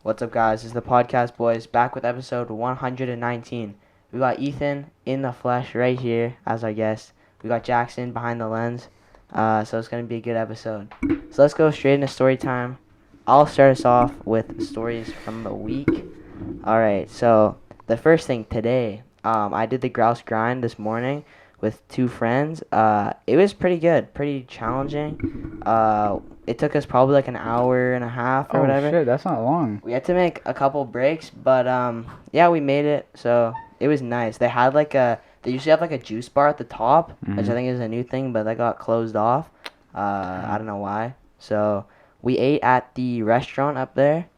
What's up, guys? This is the Podcast Boys back with episode 119. We got Ethan in the flesh right here as our guest. We got Jackson behind the lens. So it's going to be a good episode. So let's go straight into story time. I'll start us off with stories from the week. All right, so the first thing today, I did the grouse grind this morning with two friends. It was pretty good, pretty challenging. It took us probably like an hour and a half or whatever. Oh shit, that's not long. We had to make a couple breaks, but yeah, we made it. So it was nice. They usually have like a juice bar at the top, which I think is a new thing, but that got closed off. I don't know why. So we ate at the restaurant up there.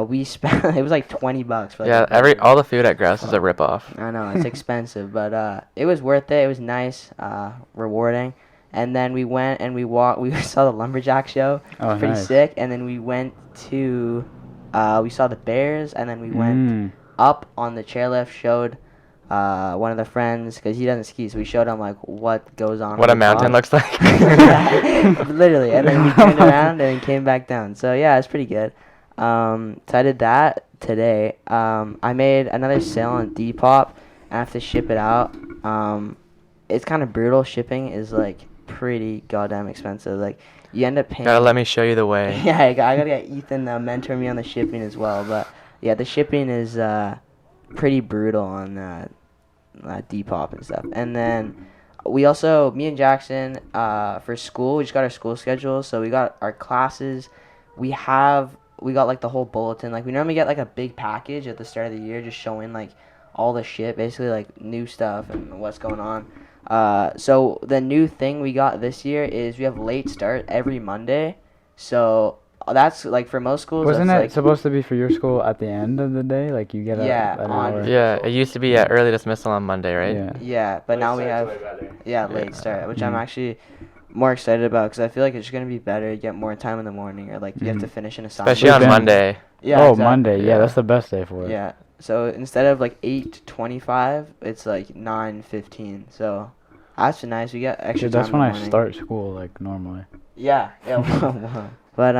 We spent it was like $20 for all the food at Grouse is a ripoff. I know it's expensive, but it was worth it. It was nice, rewarding. And then we went and we walked. We saw the Lumberjack show. Oh, pretty nice. sick. And then we went to, we saw the Bears. And then we went up on the chairlift. Showed one of the friends, because he doesn't ski, so we showed him like what goes on. What a mountain looks like. Literally. And then we turned around and came back down. So yeah, it's pretty good. So I did that today. I made another sale on Depop. I have to ship it out. It's kind of brutal. Shipping is like pretty goddamn expensive. Like you end up paying. Gotta let me show you the way. Yeah, I gotta get Ethan mentor me on the shipping as well. But yeah, the shipping is pretty brutal on Depop and stuff. And then we also, me and Jackson, for school, we just got our school schedule. So we got our classes. We got like the whole bulletin. Like we normally get like a big package at the start of the year, just showing like all the shit, basically like new stuff and what's going on. So the new thing we got this year is we have late start every Monday. So that's like for most schools. Wasn't that's it like, supposed to be for your school at the end of the day? Like you get an hour? Yeah, it used to be at early dismissal on Monday, right? Yeah. Yeah, but now we have late start, which I'm actually more excited about because I feel like it's gonna be better. You get more time in the morning, or like you have to finish an assignment. Especially on Monday. Yeah. Oh, exactly. Monday. Yeah, that's the best day for it. Yeah. So instead of like 8:25, it's like 9:15. So that's nice. We get extra Dude, time. that's in when the I morning. start school, like normally. Yeah. But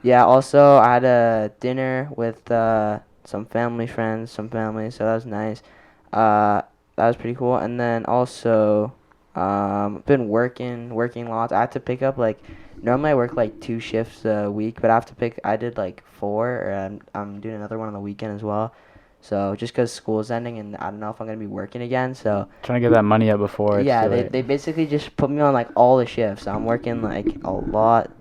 yeah. Also, I had a dinner with some family friends, so that was nice. That was pretty cool. And then also, been working lots. I had to pick up like. Normally I work like 2 shifts a week, but I did like 4, or I'm doing another one on the weekend as well. So just because school's ending and I don't know if I'm going to be working again, so. Trying to get that money up before it's Yeah, too late. they basically just put me on like all the shifts. So I'm working like a lot.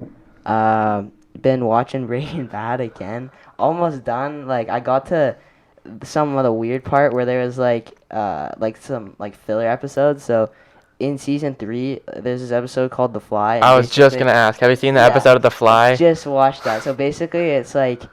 Been watching Breaking Bad again. Almost done. Like I got to some of the weird part where there was like some like filler episodes. So in season 3, there's this episode called The Fly. I was just gonna ask, have you seen the episode of The Fly? Just watched that. So basically, it's like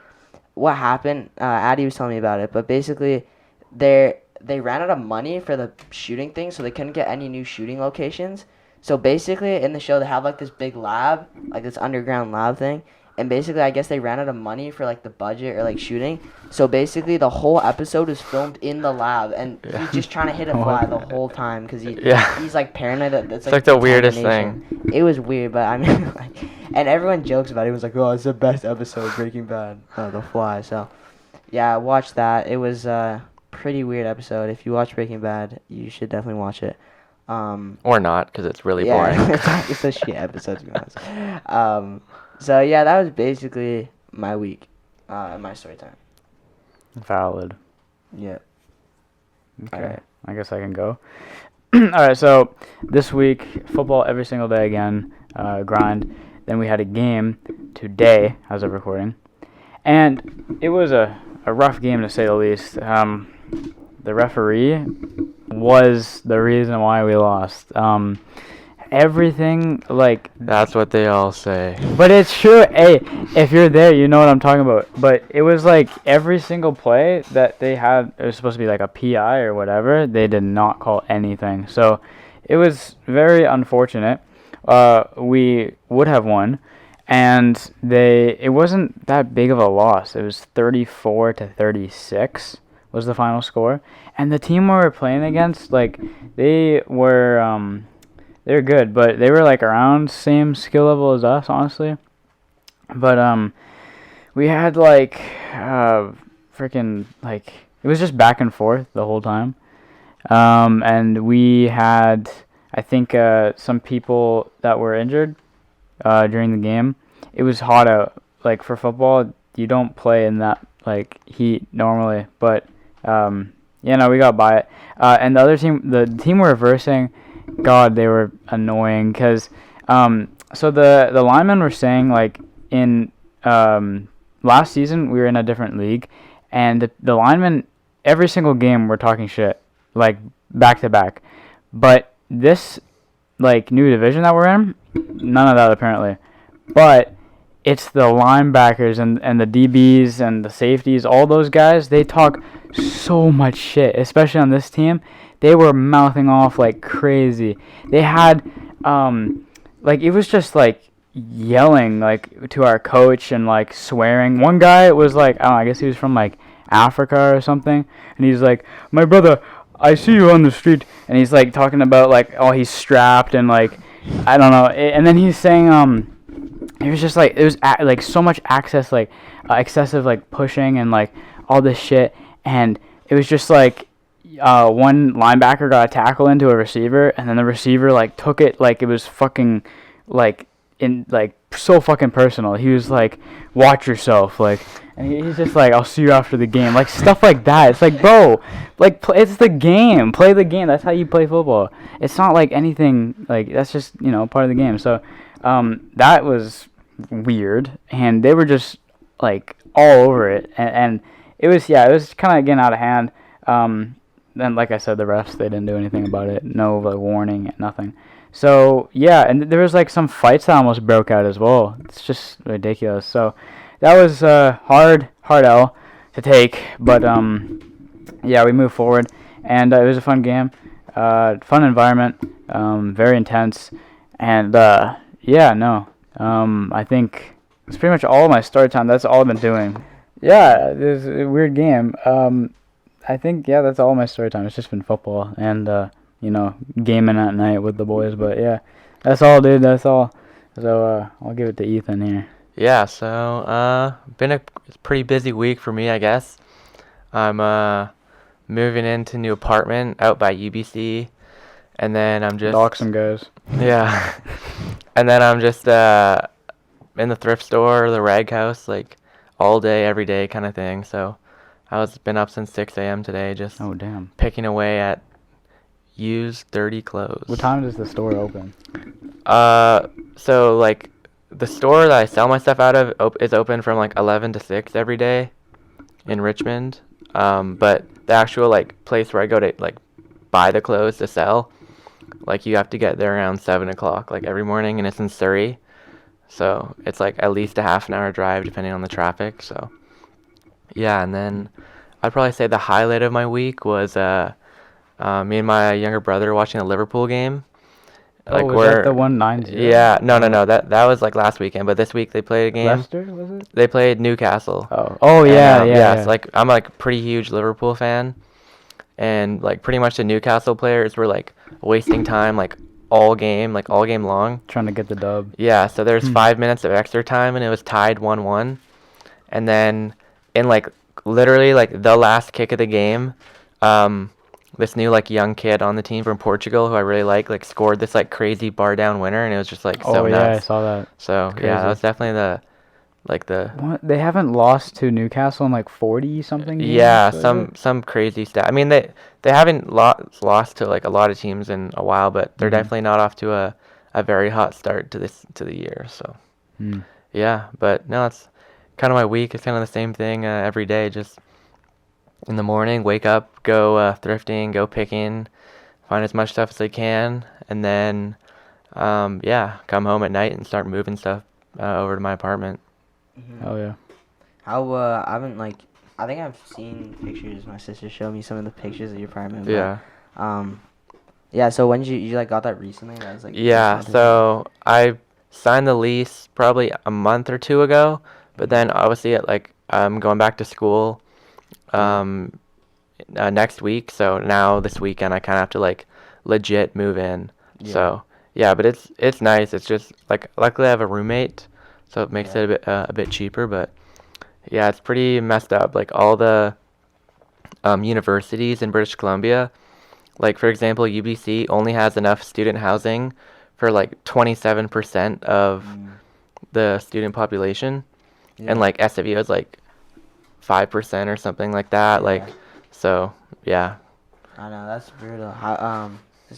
what happened. Addie was telling me about it, but basically, they ran out of money for the shooting thing, so they couldn't get any new shooting locations. So basically, in the show, they have like this big lab, like this underground lab thing. And basically, I guess they ran out of money for like the budget or like shooting. So basically, the whole episode is filmed in the lab, and he's just trying to hit a fly the whole time because he's like paranoid that that's like the weirdest thing. It was weird, but I mean, like, and everyone jokes about it. It was like, oh, it's the best episode of Breaking Bad, The Fly. So yeah, I watched that. It was a pretty weird episode. If you watch Breaking Bad, you should definitely watch it. Or not, because it's really boring. It's a shit episode, to be honest. So yeah, that was basically my week, my story time. Valid. Yeah. Okay. All right. I guess I can go. All right, so this week, football every single day again, grind. Then we had a game today as of recording. And it was a rough game to say the least. The referee was the reason why we lost. Everything, like... That's what they all say. But it's true. Hey, if you're there, you know what I'm talking about. But it was like every single play that they had, it was supposed to be like a PI or whatever, they did not call anything. So it was very unfortunate. We would have won, and it wasn't that big of a loss. It was 34-36 was the final score. And the team we were playing against, like, they were good, but they were like around same skill level as us, honestly. But we had like freaking like it was just back and forth the whole time. And we had I think some people that were injured during the game. It was hot out. Like for football, you don't play in that like heat normally, but we got by it. And the team we're reversing, God, they were annoying because so the linemen were saying like in last season we were in a different league, and the linemen every single game were talking shit like back to back, but this like new division that we're in, none of that apparently, but it's the linebackers and the DBs and the safeties, all those guys, they talk so much shit, especially on this team. They were mouthing off like crazy. They had, like, it was just like yelling like to our coach and like swearing. One guy was like, I don't know, I guess he was from like Africa or something, and he's like, my brother, I see you on the street, and he's like talking about like, oh, he's strapped and like, I don't know, and then he's saying, it was just like, it was like so much excessive like pushing and like all this shit, and it was just like one linebacker got a tackle into a receiver, and then the receiver like took it like it was fucking like in like so fucking personal. He was like, watch yourself, like, and he's just like, I'll see you after the game, like stuff like that. It's like, bro, like it's the game, play the game. That's how you play football. It's not like anything like that's just part of the game. So that was weird, and they were just like all over it, and it was kind of getting out of hand. Then like I said, the refs, they didn't do anything about it, no like warning, nothing. So yeah, and there was like some fights that almost broke out as well. It's just ridiculous. So that was hard L to take, but yeah, we moved forward, and it was a fun game, fun environment, very intense, and I think it's pretty much all of my story time. That's all I've been doing. Yeah, it was a weird game. I think, that's all my story time. It's just been football and, gaming at night with the boys. But, yeah, that's all, dude. That's all. So, I'll give it to Ethan here. Yeah, so, been a pretty busy week for me, I guess. I'm, moving into a new apartment out by UBC. And then I'm just... Dock some guys. Yeah. And then I'm just in the thrift store, the rag house, like all day, every day kind of thing. So I was been up since 6 a.m. today, just picking away at used, dirty clothes. What time does the store open? So like the store that I sell my stuff out of is open from like 11 to 6 every day in Richmond. But the actual like place where I go to like buy the clothes to sell, like you have to get there around 7 o'clock like every morning, and it's in Surrey, so it's like at least a half an hour drive depending on the traffic. So yeah, and then I'd probably say the highlight of my week was me and my younger brother watching a Liverpool game. Like was that the 1-9-0? Yeah, no, that was like last weekend, but this week they played a game. Leicester, was it? They played Newcastle. Yeah. So like I'm like a pretty huge Liverpool fan. And like pretty much the Newcastle players were like wasting time like all game long. Trying to get the dub. Yeah, so there's 5 minutes of extra time and it was tied 1-1. And then in like literally like the last kick of the game, this new like young kid on the team from Portugal who I really like scored this like crazy bar down winner, and it was just like so nuts. Yeah, I saw that. So yeah, that was definitely What? They haven't lost to Newcastle in like 40 something games? Yeah, some crazy stat. I mean, they haven't lost to like a lot of teams in a while, but they're definitely not off to a very hot start to the year. So yeah, but no, it's kind of my week. It's kind of the same thing every day. Just in the morning, wake up, go thrifting, go picking, find as much stuff as I can, and then come home at night and start moving stuff over to my apartment. Oh yeah. How I haven't I think I've seen pictures. My sister showed me some of the pictures of your apartment. Yeah. Yeah. So when did you like got that recently? That was like. Yeah. So I signed the lease probably a month or two ago, but then obviously I'm going back to school next week. So now this weekend I kind of have to like legit move in. Yeah. So yeah, but it's nice. It's just like luckily I have a roommate, so it makes it a bit cheaper. But Yeah, it's pretty messed up. Like all the universities in British Columbia, like for example, UBC only has enough student housing for like 27% of Mm, the student population, and yeah. like SFU is like 5% or something like that. Like, Yeah. so yeah. I know that's brutal. How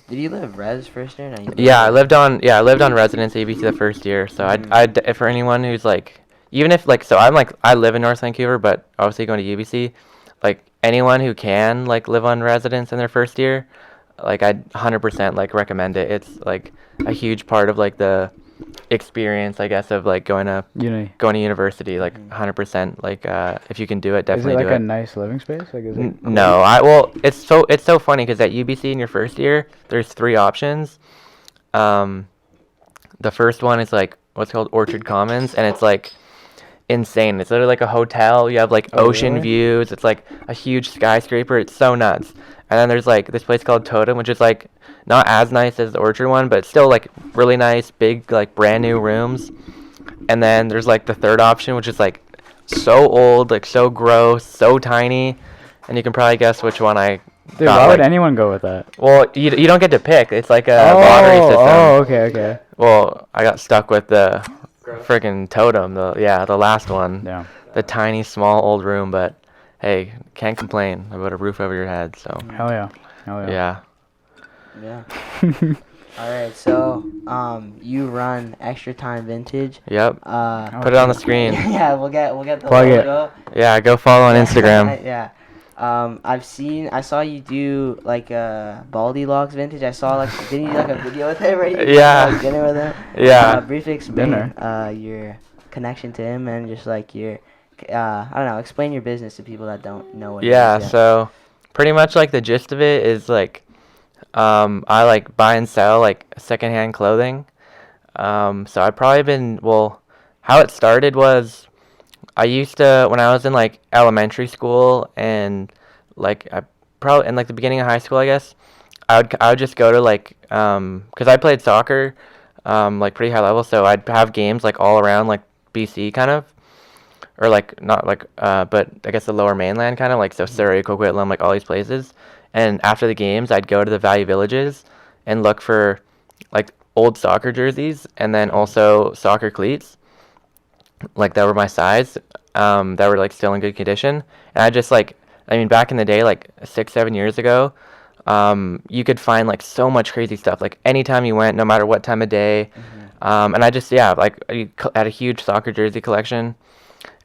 did you live res first year? No, you Yeah, lived I lived on residence ABC the first year. So Mm. if for anyone who's like, even if like, so I'm like, I live in North Vancouver, but obviously going to UBC, like anyone who can like live on residence in their first year, like I'd 100% like recommend it. It's like a huge part of like the experience, I guess, of like Uni. going to university. Like Mhm. 100%. Like if you can do it, Is it definitely like do a it. nice living space? Like, is it cool? No, it's so funny because at UBC in your first year, there's 3 options. Um, the first one is like what's called Orchard Commons, and it's like insane. It's literally like a hotel. You have like Oh, ocean really? views. It's like a huge skyscraper. It's so nuts. And then there's like this place called Totem, which is like not as nice as the Orchard one, but it's still like really nice, big, like brand new rooms. And then there's like the third option, which is like so old, like so gross, so tiny. And you can probably guess which one I Dude, got. why would Like, anyone go with that? well, you don't get to pick. It's like a lottery system. Oh, okay. Well, I got stuck with the freaking Totem. The last one. Yeah. The tiny, small, old room. But hey, can't complain about a roof over your head. So Hell yeah. Hell yeah. Yeah. All right. So you run Extra Time Vintage. Yep. Uh, Put it on the screen. yeah, we'll get the Plug it. logo. Yeah, go follow on Instagram. yeah. I saw you do like Baldy Locks Vintage. I saw like, didn't you do like a video with him, right? You Yeah. like, dinner with him. Yeah. Briefly explain Dinner. your connection to him and just like your, I don't know, explain your business to people that don't know what. Yeah, it is yet. so pretty much like the gist of it is like I like buy and sell like secondhand clothing. So I've probably been, well, how it started was I used to, when I was in like elementary school and like I probably in like the beginning of high school, I guess, I would just go to like 'cause I played soccer like pretty high level, so I'd have games like all around like BC kind of, or like not like but I guess the lower mainland kind of, like so Surrey, Coquitlam, like all these places. And after the games, I'd go to the Value Villages and look for like old soccer jerseys and then also soccer cleats, like that were my size, that were like still in good condition. And I just like, I mean, back in the day, like 6, 7 years ago, you could find like so much crazy stuff, like anytime you went, no matter what time of day. And I just, yeah, like I had a huge soccer jersey collection.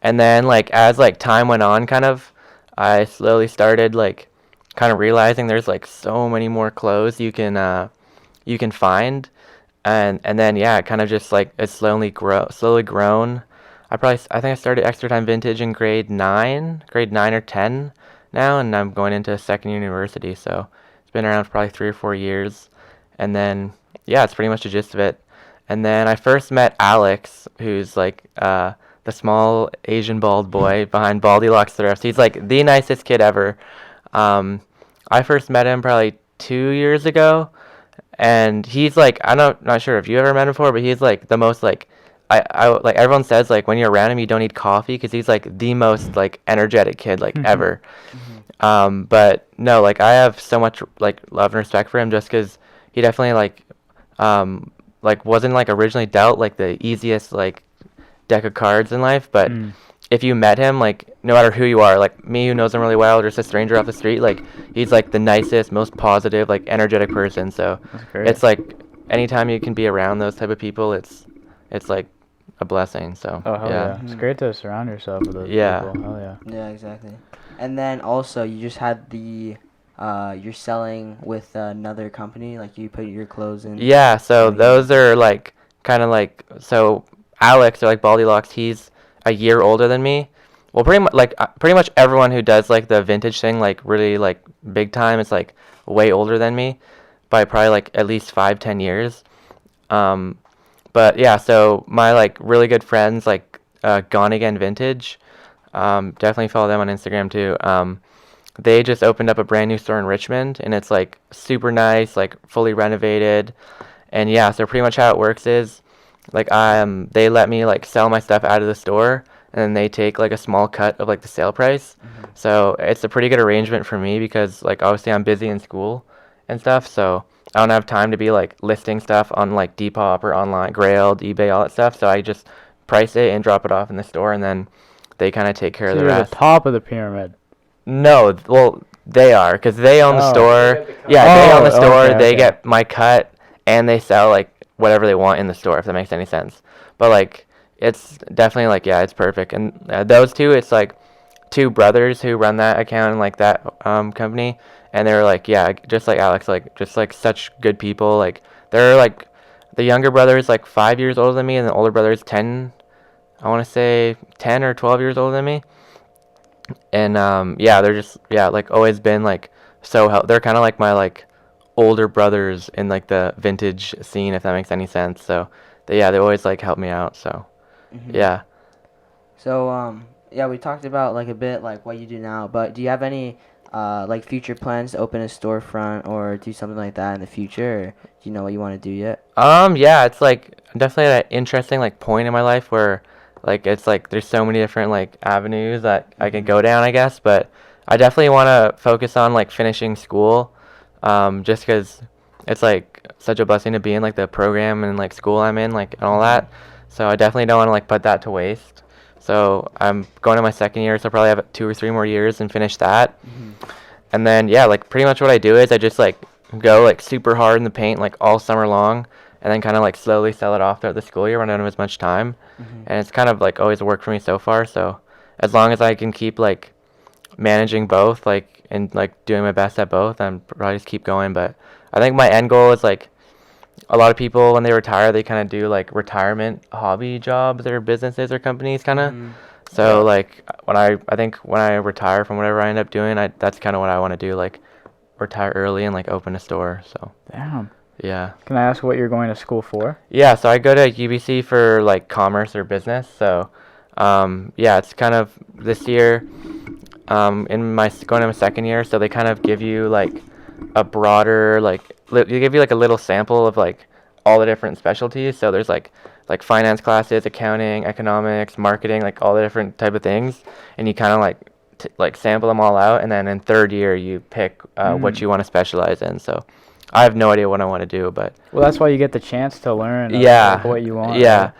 And then like as like time went on, kind of, I slowly started like kind of realizing there's like so many more clothes you can find. And then yeah, kind of just like it's slowly grown. I think I started Extra Time Vintage in grade 9 or 10 now, and I'm going into second year university, so it's been around for probably 3 or 4 years. And then yeah, it's pretty much the gist of it. And then I first met Alex, who's like the small Asian bald boy behind Baldy Locks Thrift. He's like the nicest kid ever. I first met him probably 2 years ago, and he's like, not sure if you ever met him before, but he's like the most like, I like everyone says like when you're around him you don't need coffee because he's like the most like energetic kid like ever. But no, like I have so much like love and respect for him just because he definitely like wasn't like originally dealt like the easiest like deck of cards in life, but if you met him, like no matter who you are, like me who knows him really well or just a stranger off the street, like he's like the nicest, most positive, like energetic person. So That's great. it's like anytime you can be around those type of people, it's like a blessing. So Oh, hell yeah. Mhm. It's great to surround yourself with those Yeah. people. Hell yeah. Yeah, exactly. And then also you just had the you're selling with another company, like you put your clothes in. Yeah, so selling it. those are like kind of like, so Alex, or like Baldy Locks, he's a year older than me. Well, pretty much everyone who does like the vintage thing like really like big time is like way older than me by probably like at least 5, 10 years. But yeah, so my like really good friends like Gone Again Vintage, definitely follow them on Instagram too. They just opened up a brand new store in Richmond, and it's like super nice, like fully renovated. And yeah, so pretty much how it works is like they let me like sell my stuff out of the store, and then they take like a small cut of like the sale price. So it's a pretty good arrangement for me because like obviously I'm busy in school and stuff, so I don't have time to be like listing stuff on like Depop or online, Grailed, eBay, all that stuff. So I just price it and drop it off in the store, and then they kind of take care So of the you're rest. the top of the pyramid. No, well, they are, because they own the Oh. store. Yeah, they own the store. Okay, They okay. get my cut, and they sell like whatever they want in the store, if that makes any sense. But like, it's definitely like, yeah, it's perfect. And those two, it's like two brothers who run that account and like that company, and they're like, yeah, just like Alex, like just like such good people. Like they're like, the younger brother is like 5 years older than me, and the older brother is 10. I want to say 10 or 12 years older than me. And yeah, they're just, yeah, like always been like they're kind of like my like older brothers in like the vintage scene, if that makes any sense. So they always like help me out. So yeah. So yeah, we talked about like a bit like what you do now, but do you have any like future plans to open a storefront or do something like that in the future? Or do you know what you want to do yet? Yeah, it's like definitely an interesting like point in my life where like it's like there's so many different like avenues that I can go down, I guess. But I definitely want to focus on like finishing school, just because it's like such a blessing to be in like the program and like school I'm in, like and all that. So I definitely don't want to like put that to waste. So I'm going to my second year, so I'll probably have 2 or 3 more years and finish that. And then yeah, like pretty much what I do is I just like go like super hard in the paint like all summer long, and then kind of like slowly sell it off throughout the school year when I don't have as much time. And it's kind of like always worked for me so far. So as long as I can keep like managing both, like and like doing my best at both, I'm probably just keep going. But I think my end goal is like a lot of people when they retire, they kind of do like retirement hobby jobs or businesses or companies kind of. So like when I think when I retire from whatever I end up doing, that's kind of what I want to do, like retire early and like open a store. So Damn. yeah. Can I ask what you're going to school for? Yeah, so I go to UBC for like commerce or business. So yeah, it's kind of this year in my going to my second year, so they kind of give you like a broader like they give you like a little sample of like all the different specialties. So there's like finance classes, accounting, economics, marketing, like all the different type of things, and you kind of like sample them all out, and then in third year you pick what you want to specialize in. So I have no idea what I want to do, but Well, that's why you get the chance to learn yeah, what you want. yeah, right?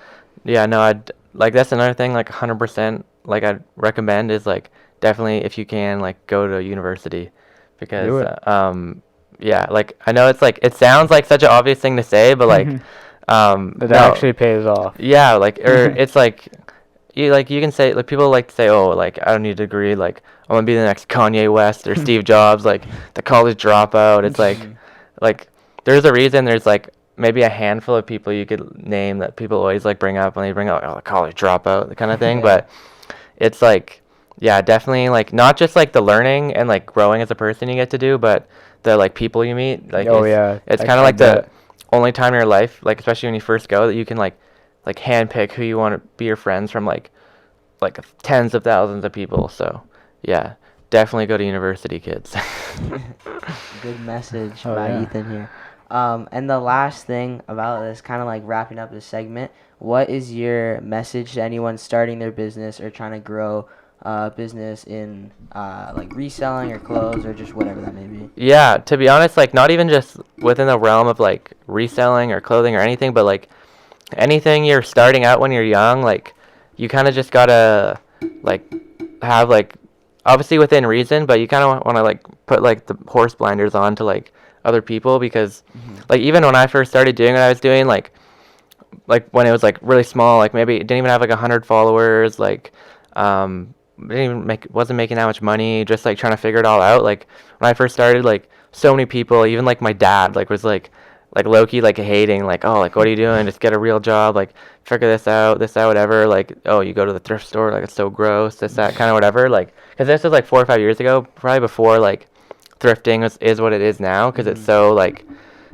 yeah. No, I'd like that's another thing. Like 100%, like I'd recommend is like definitely if you can like go to university, because Do it. yeah, like I know it's like it sounds like such an obvious thing to say, but like That no, actually pays off. yeah, like or it's like you can say like people like to say, oh, like I don't need a degree, like I'm gonna be the next Kanye West or Steve Jobs, like the college dropout. It's like there's a reason there's like maybe a handful of people you could name that people always like bring up when they bring up the college dropout, the kind of thing. But it's like, yeah, definitely like not just like the learning and like growing as a person you get to do, but the like people you meet. Like it's kind of like the only time in your life, like especially when you first go, that you can like handpick who you want to be your friends from, like tens of thousands of people. So yeah, definitely go to university, kids. Good message Oh, by yeah. Ethan here. And the last thing about this, kind of like wrapping up this segment, what is your message to anyone starting their business or trying to grow business in like reselling or clothes or just whatever that may be? Yeah, to be honest, like not even just within the realm of like reselling or clothing or anything, but like anything you're starting out when you're young, like you kind of just gotta like have like obviously within reason, but you kind of want to like put like the horse blinders on to like other people, because like even when I first started doing what I was doing, like when it was like really small, like maybe it didn't even have like 100 followers, like wasn't making that much money, just like trying to figure it all out. Like when I first started, like so many people, even like my dad, like was like low-key like hating, like, oh, like what are you doing, just get a real job, like figure this out, whatever, like, oh, you go to the thrift store, like it's so gross, this, that, kind of whatever, like, because this was like 4 or 5 years ago, probably before like thrifting is what it is now, because it's so like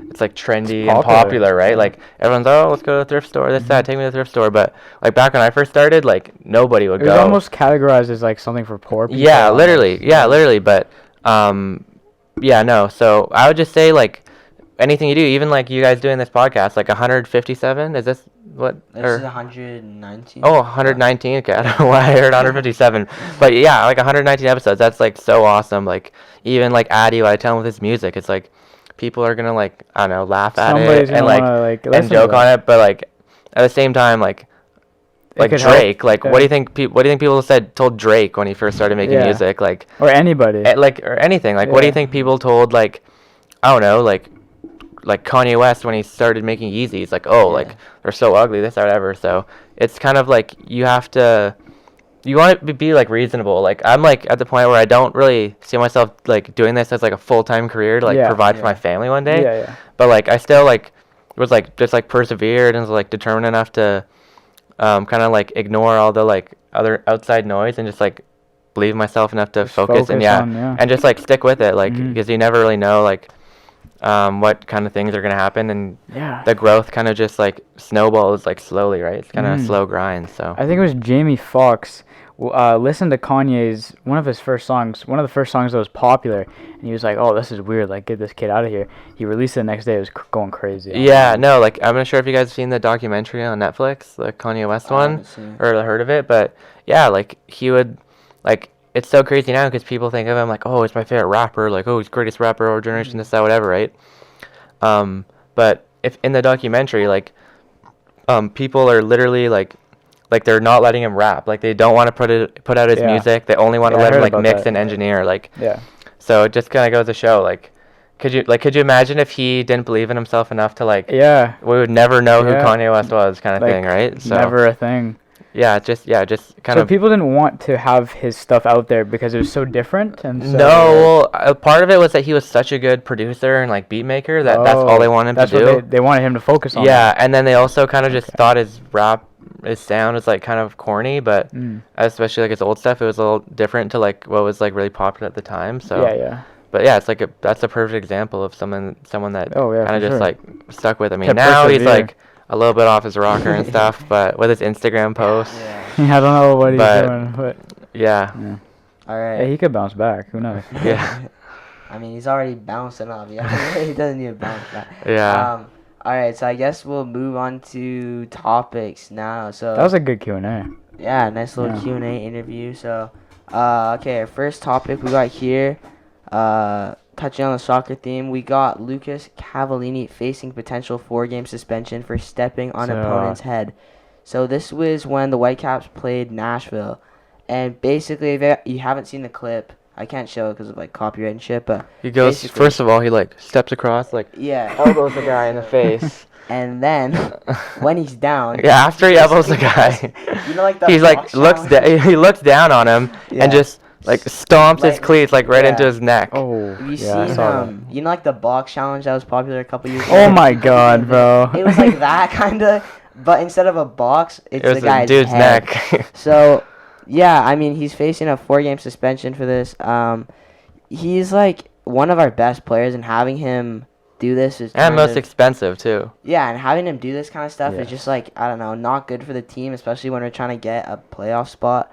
it's like trendy and popular, right? Like everyone's, oh, let's go to the thrift store, this, that, take me to the thrift store. But like back when I first started, like nobody would It go. was almost categorized as like something for poor people. Yeah, literally. But yeah, no. So I would just say like anything you do, even like you guys doing this podcast, like 157, is this what? This is 119. Oh, 119. Okay, I don't know why I heard 157, but yeah, like 119 episodes. That's like so awesome. Like even like Addy, when I tell him with his music, it's like people are gonna like, I don't know, laugh at Somebody's it and gonna wanna, like, and listen joke to on it. it, but like at the same time, like could Drake, help. like Yeah. what do you think? What do you think people told Drake when he first started making Yeah. music, like Or anybody. like or anything? Like what do you Yeah. think people told like, I don't know, like Kanye West when he started making Yeezys, like, oh, like they're so ugly, this or whatever. So it's kind of like you want to be like reasonable. Like I'm like at the point where I don't really see myself like doing this as like a full-time career to like Yeah. provide for my family one day. Yeah. But like I still like was like just like persevered and was like determined enough to kind of like ignore all the like other outside noise and just like believe myself enough to Just focus and on, and just like stick with it, like Mhm. because you never really know like what kind of things are gonna happen, and Yeah. the growth kind of just like snowballs like slowly, right? It's kind of a Mm. slow grind. So I think it was Jamie Foxx. Listened to Kanye's one of the first songs that was popular, and he was like, "Oh, this is weird. Like, get this kid out of here." He released it the next day. It was going crazy. yeah, no, like I'm not sure if you guys have seen the documentary on Netflix, the Kanye West I one, haven't seen it. or heard of it, but yeah, like he would like. It's so crazy now because people think of him like, oh, it's my favorite rapper, like, oh, he's greatest rapper of our generation, this, that, whatever, right? But if in the documentary, like, people are literally like they're not letting him rap, like they don't want to put out his Yeah. music. They only want to Yeah, I let him heard like about mix that. and engineer, like. Yeah. So it just kind of goes to show, like, could you imagine if he didn't believe in himself enough to like, Yeah. we would never know who Yeah. Kanye West was, kind of Like, thing, right? So Never a thing. just kind So of. people didn't want to have his stuff out there because it was so different, and so No, well, part of it was that he was such a good producer and like beat maker that that's all they wanted him that's to do. what they wanted him to focus on. Yeah, and then they also kind of just thought his sound was like kind of corny, but Mm. especially like his old stuff, it was a little different to like what was like really popular at the time. So Yeah. but yeah, it's like that's a perfect example of someone that Oh, yeah, kind of for just sure. like stuck with. I mean, Kept now he's persevere. like a little bit off his rocker and stuff, but with his Instagram posts, Yeah. I don't know what he's But- doing, but yeah, All right. hey, he could bounce back. Who knows? yeah, I mean, he's already bouncing off. Yeah, he doesn't need to bounce back. yeah. All right, so I guess we'll move on to topics now. So That was a good Q&A. yeah, nice little Yeah. Q&A interview. So, okay, our first topic we got here, touching on the soccer theme, we got Lucas Cavallini facing potential 4-game suspension for stepping on So, opponent's head. So this was when the Whitecaps played Nashville, and basically, if you haven't seen the clip, I can't show it because of like copyright and shit. But He goes basically- first of all, he like steps across, like yeah, elbows the guy in the face. and then when he's down, Yeah, after he elbows the guy, you know, like the he's like box looks challenge? he looks down on him Yeah. and just like stomps his Like, cleats like right yeah. into his neck. Oh, Have you yeah, I seen saw that. you know, like the box challenge that was popular a couple years ago? Oh my God, bro. It was like that kind of, but instead of a box, it's It was the guy's a dude's head. neck. So, yeah, I mean, he's facing a 4-game suspension for this. He's like one of our best players, and having him do this is And kind most of- expensive too. yeah, and having him do this kind of stuff Yeah. is just like, I don't know, not good for the team, especially when we're trying to get a playoff spot.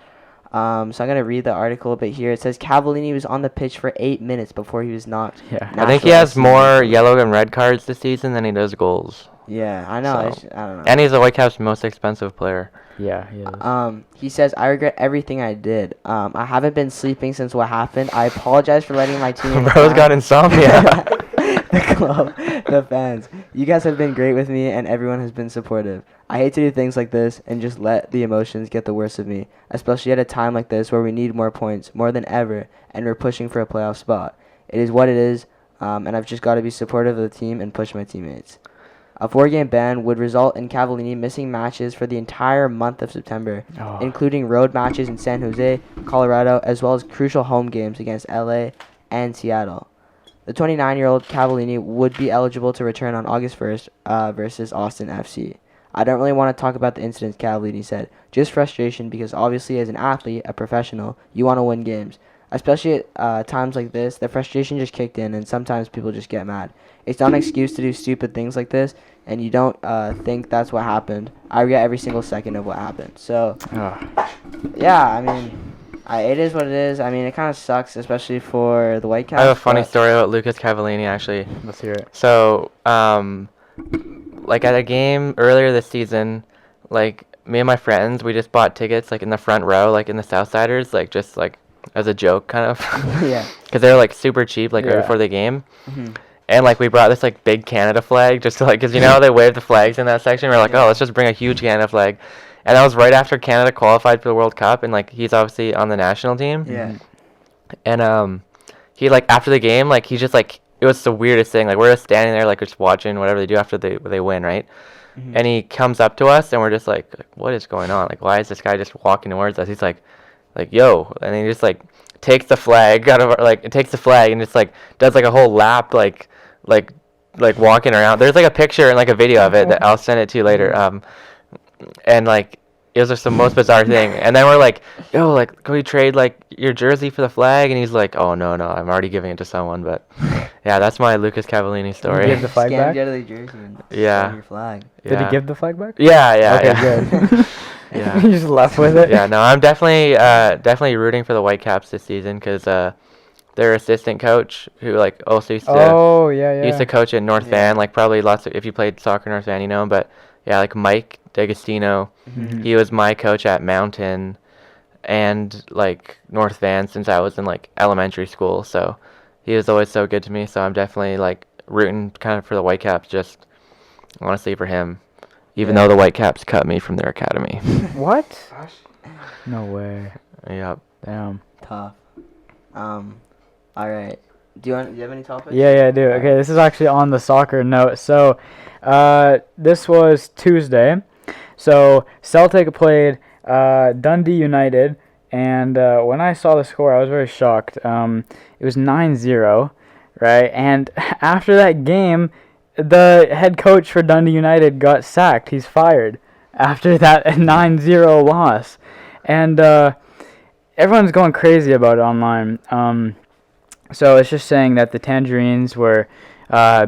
So I'm gonna read the article a bit here. It says Cavallini was on the pitch for 8 minutes before he was knocked. Yeah. I think he Nashville has FC. more yellow and red cards this season than he does goals. Yeah, I know. So- I don't know. And he's the Whitecaps' most expensive player. Yeah, he is. He says, I regret everything I did. I haven't been sleeping since what happened. I apologize for letting my team. Bro's got insomnia. The club, the fans. You guys have been great with me, and everyone has been supportive. I hate to do things like this and just let the emotions get the worst of me, especially at a time like this where we need more points, more than ever, and we're pushing for a playoff spot. It is what it is, and I've just got to be supportive of the team and push my teammates. A 4-game ban would result in Cavallini missing matches for the entire month of September, Oh. including road matches in San Jose, Colorado, as well as crucial home games against LA and Seattle. The 29-year-old Cavallini would be eligible to return on August 1st versus Austin FC. I don't really want to talk about the incidents, Cavallini said. Just frustration because obviously as an athlete, a professional, you want to win games. Especially at times like this, the frustration just kicked in and sometimes people just get mad. It's not an excuse to do stupid things like this, and you don't think that's what happened. I regret every single second of what happened. So, Oh. yeah, I mean, It is what it is. I mean, it kind of sucks, especially for the Whitecaps. I have a funny story about Lucas Cavallini, actually. Let's hear it. So, like at a game earlier this season, like me and my friends, we just bought tickets like in the front row, like in the Southsiders, like just like as a joke, kind of. Yeah. Because they were like super cheap, like right before the game. Mm-hmm. And like we brought this like big Canada flag just to like, cause you know how they wave the flags in that section. We're like, oh, let's just bring a huge Canada flag. And that was right after Canada qualified for the World Cup, and like he's obviously on the national team. Yeah. And he like after the game, like he's just like, it was the weirdest thing. Like we're just standing there, like just watching whatever they do after they win, right? Mm-hmm. And he comes up to us, and we're just like, what is going on? Like, why is this guy just walking towards us? He's like, yo, and he just like takes the flag out of our, like it takes the flag and just like does like a whole lap, like walking around. There's like a picture and like a video of it that I'll send it to you later. And like it was just the most bizarre thing. And then we're like, yo, like can we trade like your jersey for the flag? And he's like, oh no, I'm already giving it to someone. But yeah, that's my Lucas Cavallini story. Did he give the flag back? Out of the jersey and your flag. Did he give the flag back? Yeah. Okay, good. Yeah. You just left with it. Yeah, no, I'm definitely rooting for the Whitecaps this season because their assistant coach who like also used to coach at North Van, like probably lots of, if you played soccer in North Van, you know him, but yeah, like Mike D'Agostino, he was my coach at Mountain and like North Van since I was in like elementary school, so he was always so good to me. So I'm definitely like rooting kind of for the Whitecaps, just honestly for him, even though the Whitecaps cut me from their academy. What? No way. Yep. Damn. Tough. All right. Do you have any topics? Yeah, I do. Okay, this is actually on the soccer note. So, this was Tuesday. So, Celtic played Dundee United, and when I saw the score, I was very shocked. It was 9-0, right? And after that game, the head coach for Dundee United got sacked. He's fired after that 9-0 loss. And everyone's going crazy about it online. So it's just saying that the Tangerines were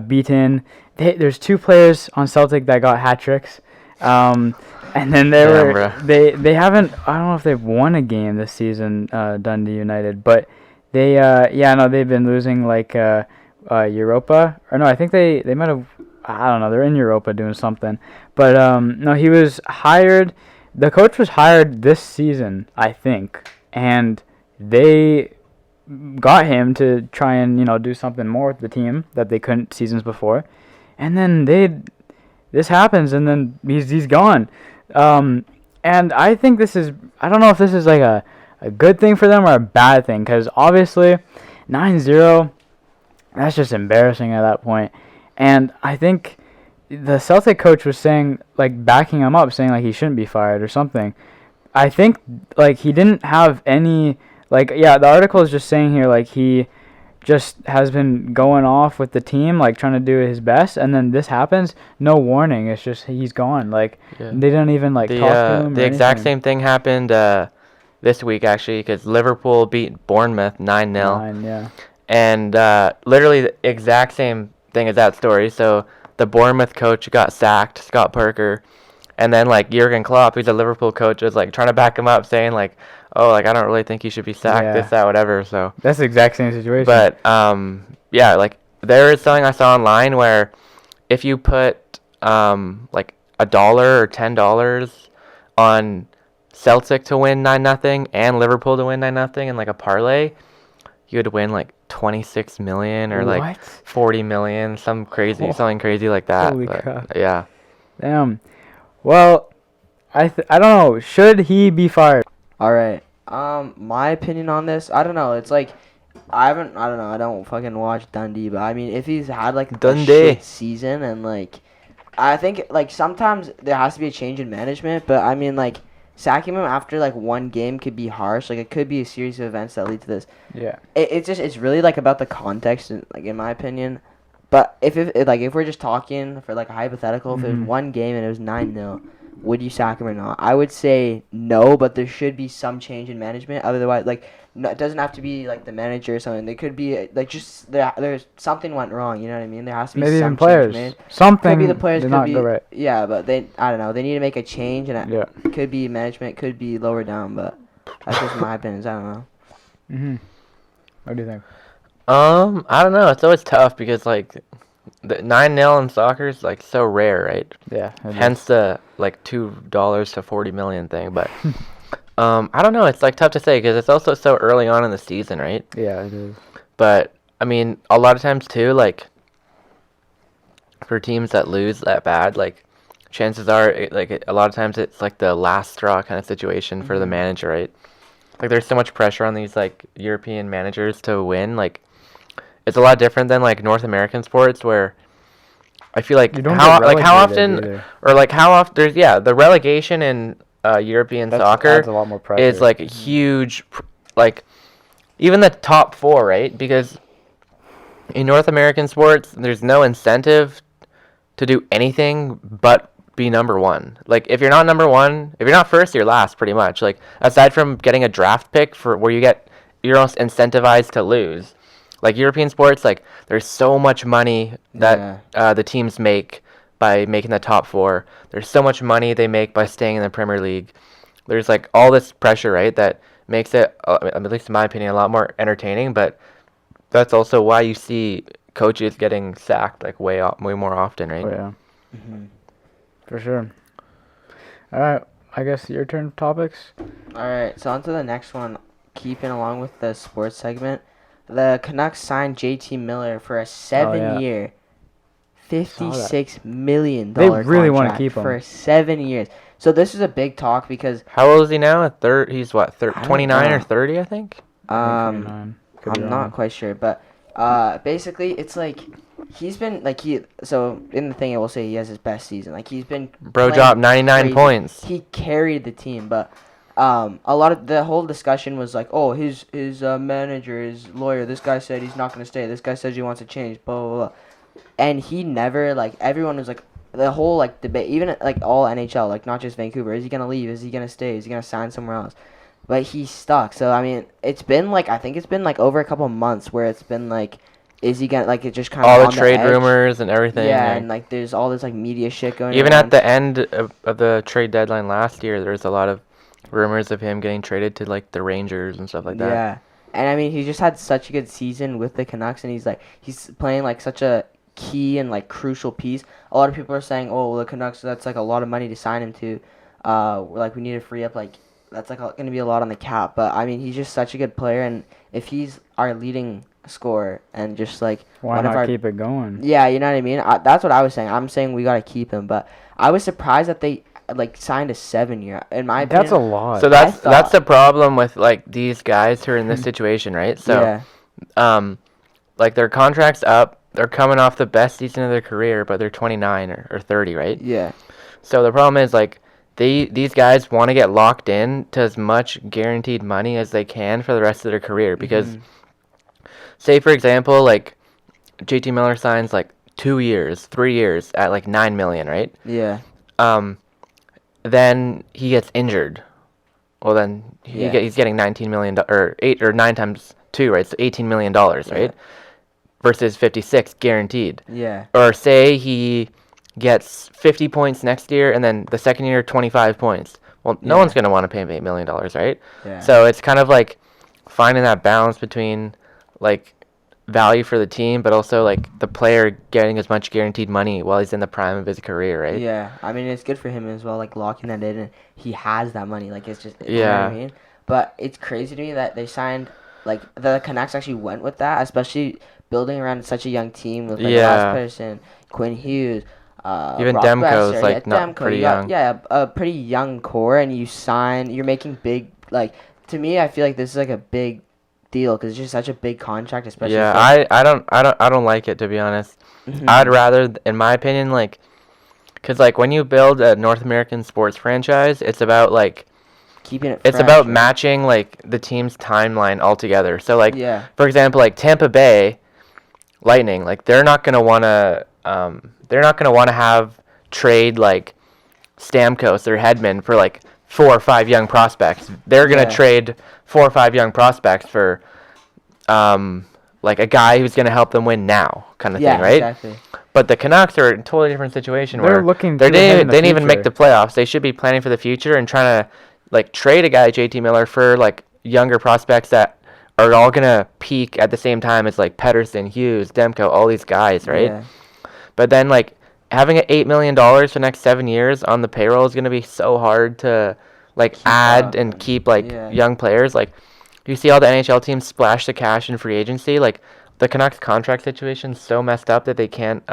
beaten. There's 2 players on Celtic that got hat tricks, and then they haven't. I don't know if they've won a game this season, Dundee United, but they've been losing like Europa, or no, I think they might have. I don't know. They're in Europa doing something, but no, he was hired. The coach was hired this season, I think, and they got him to try and do something more with the team that they couldn't seasons before, and then this happens, and then he's gone, and I think I don't know if this is like a good thing for them or a bad thing, because obviously 9-0, that's just embarrassing at that point, and I think the Celtic coach was saying, like, backing him up, saying like he shouldn't be fired or something. I think like he didn't have any. Like, yeah, the article is just saying here, like, he just has been going off with the team, like, trying to do his best, and then this happens, no warning, it's just, he's gone, like, they don't even, like, talk to him. The exact same thing happened this week, actually, because Liverpool beat Bournemouth 9-0. Yeah. And literally the exact same thing as that story. So the Bournemouth coach got sacked, Scott Parker, and then, like, Jurgen Klopp, who's a Liverpool coach, was, like, trying to back him up, saying, like, oh, like, I don't really think he should be sacked, this, that, whatever, so. That's the exact same situation. But, yeah, like, there is something I saw online where if you put, like, $1 or $10 on Celtic to win 9-0 and Liverpool to win 9-0 in, like, a parlay, you would win, like, 26 million or, like, 40 million, something crazy like that. Holy crap. Yeah. Damn. Well, I don't know. Should he be fired? All right. My opinion on this, I don't know. It's like, I don't know. I don't fucking watch Dundee, but I mean, if he's had like a shit season and like, I think like sometimes there has to be a change in management, but I mean like sacking him after like one game could be harsh. Like it could be a series of events that lead to this. Yeah. It's really like about the context, like in my opinion. But if we're just talking for like a hypothetical, if it was one game and it was 9-0. Would you sack him or not? I would say no, but there should be some change in management. Otherwise, like, no, it doesn't have to be like the manager or something. There could be like just there's something went wrong. You know what I mean? There has to be maybe some even players. Change made. Something could be the players. Did could not be go right. Yeah, but I don't know. They need to make a change, and it could be management, could be lower down. But That's just my opinions. I don't know. Mhm. What do you think? I don't know. It's always tough because like the 9-0 in soccer is like so rare, right? Yeah. Hence the like $2 to 40 million thing. But I don't know. It's like tough to say because it's also so early on in the season, right? Yeah, it is. But I mean, a lot of times too, like for teams that lose that bad, like chances are, a lot of times it's like the last straw kind of situation for the manager, right? Like there's so much pressure on these like European managers to win. Like it's a lot different than like North American sports where I feel like You don't how get like how relegated often either. or like how often there's the relegation in European That soccer adds a lot more pressure. is like a huge like even the top four, right? Because in North American sports there's no incentive to do anything but be number one. Like if you're not number one, if you're not first, you're last pretty much. Like aside from getting a draft pick for where you're almost incentivized to lose. Like European sports, like there's so much money that the teams make by making the top four. There's so much money they make by staying in the Premier League. There's like all this pressure, right, that makes it, at least in my opinion, a lot more entertaining. But that's also why you see coaches getting sacked like way more often, right? Oh, yeah. For sure. All right. I guess your turn for topics. All right, so on to the next one. Keeping along with the sports segment, the Canucks signed JT Miller for a 7-year, $56 million They really wanna contract keep him. for 7 years. So this is a big talk because How old is he now? He's what, I don't 29 or know. 30, I think? I'm not quite sure, but basically it's like he's been like so in the thing I will say he has his best season. Like he's been Bro playing dropped 99 crazy. points. He carried the team, but a lot of the whole discussion was like, oh, his manager, his lawyer, this guy said he's not going to stay. This guy says he wants to change, blah, blah, blah. And he never, like, everyone was like, the whole, like, debate, even, like, all NHL, like, not just Vancouver, is he going to leave? Is he going to stay? Is he going to sign somewhere else? But he's stuck. So, I mean, it's been, like, I think it's been, like, over a couple months where it's been, like, is he going to, like, it just kind of All the trade rumors and everything. Yeah, right? and, like, there's all this, like, media shit going on. Even at the end of the trade deadline last year, there was a lot of rumors of him getting traded to like the Rangers and stuff like that. Yeah, and I mean he just had such a good season with the Canucks, and he's playing like such a key and like crucial piece. A lot of people are saying, oh, well, the Canucks, that's like a lot of money to sign him to. Like we need to free up, like that's like going to be a lot on the cap. But I mean he's just such a good player, and if he's our leading scorer and just like Why not keep it going? Yeah, you know what I mean. That's what I was saying. I'm saying we got to keep him, but I was surprised that they like signed a 7-year. In my opinion, That's a lot. So that's the problem with like these guys who are in this situation, right? So, like their contract's up, they're coming off the best season of their career, but they're 29 or 30, right? Yeah. So the problem is like these guys want to get locked in to as much guaranteed money as they can for the rest of their career because, say for example, like JT Miller signs like 2 years, 3 years at like $9 million, right? Yeah. Then he gets injured. Well, then he's getting $19 million or 8 or 9 times 2, right? So $18 million, right? Versus 56 guaranteed. Yeah. Or say he gets 50 points next year and then the second year 25 points. Well, no one's going to want to pay him $8 million, right? Yeah. So it's kind of like finding that balance between like value for the team, but also like the player getting as much guaranteed money while he's in the prime of his career, right? Yeah, I mean it's good for him as well, like locking that in, and he has that money. Like it's just, you know what I mean? But it's crazy to me that they signed, like the Canucks actually went with that, especially building around such a young team with like last person, Quinn Hughes, even Brock Demko's Besser, like not pretty young. A pretty young core, and you're making big, like to me, I feel like this is like a big deal because it's just such a big contract, especially. Yeah, I don't like it, to be honest. I'd rather, in my opinion, like, because like when you build a North American sports franchise, it's about like keeping it. It's about matching like the team's timeline altogether. So like, for example, like Tampa Bay Lightning, like they're not gonna wanna have trade like Stamkos or Hedman for like 4 or 5 young prospects. They're gonna trade 4 or 5 young prospects for like a guy who's gonna help them win now, kind of thing, right? Exactly. But the Canucks are in a totally different situation They're where looking they to the didn't even make future. the playoffs. They should be planning for the future and trying to like trade a guy like JT Miller for like younger prospects that are all gonna peak at the same time as like Pedersen, Hughes, Demko, all these guys, right? Yeah. But then like having an $8 million for the next 7 years on the payroll is gonna be so hard to like add up and keep like yeah. young players. Like you see all the NHL teams splash the cash in free agency. Like the Canucks contract situation's so messed up that they can't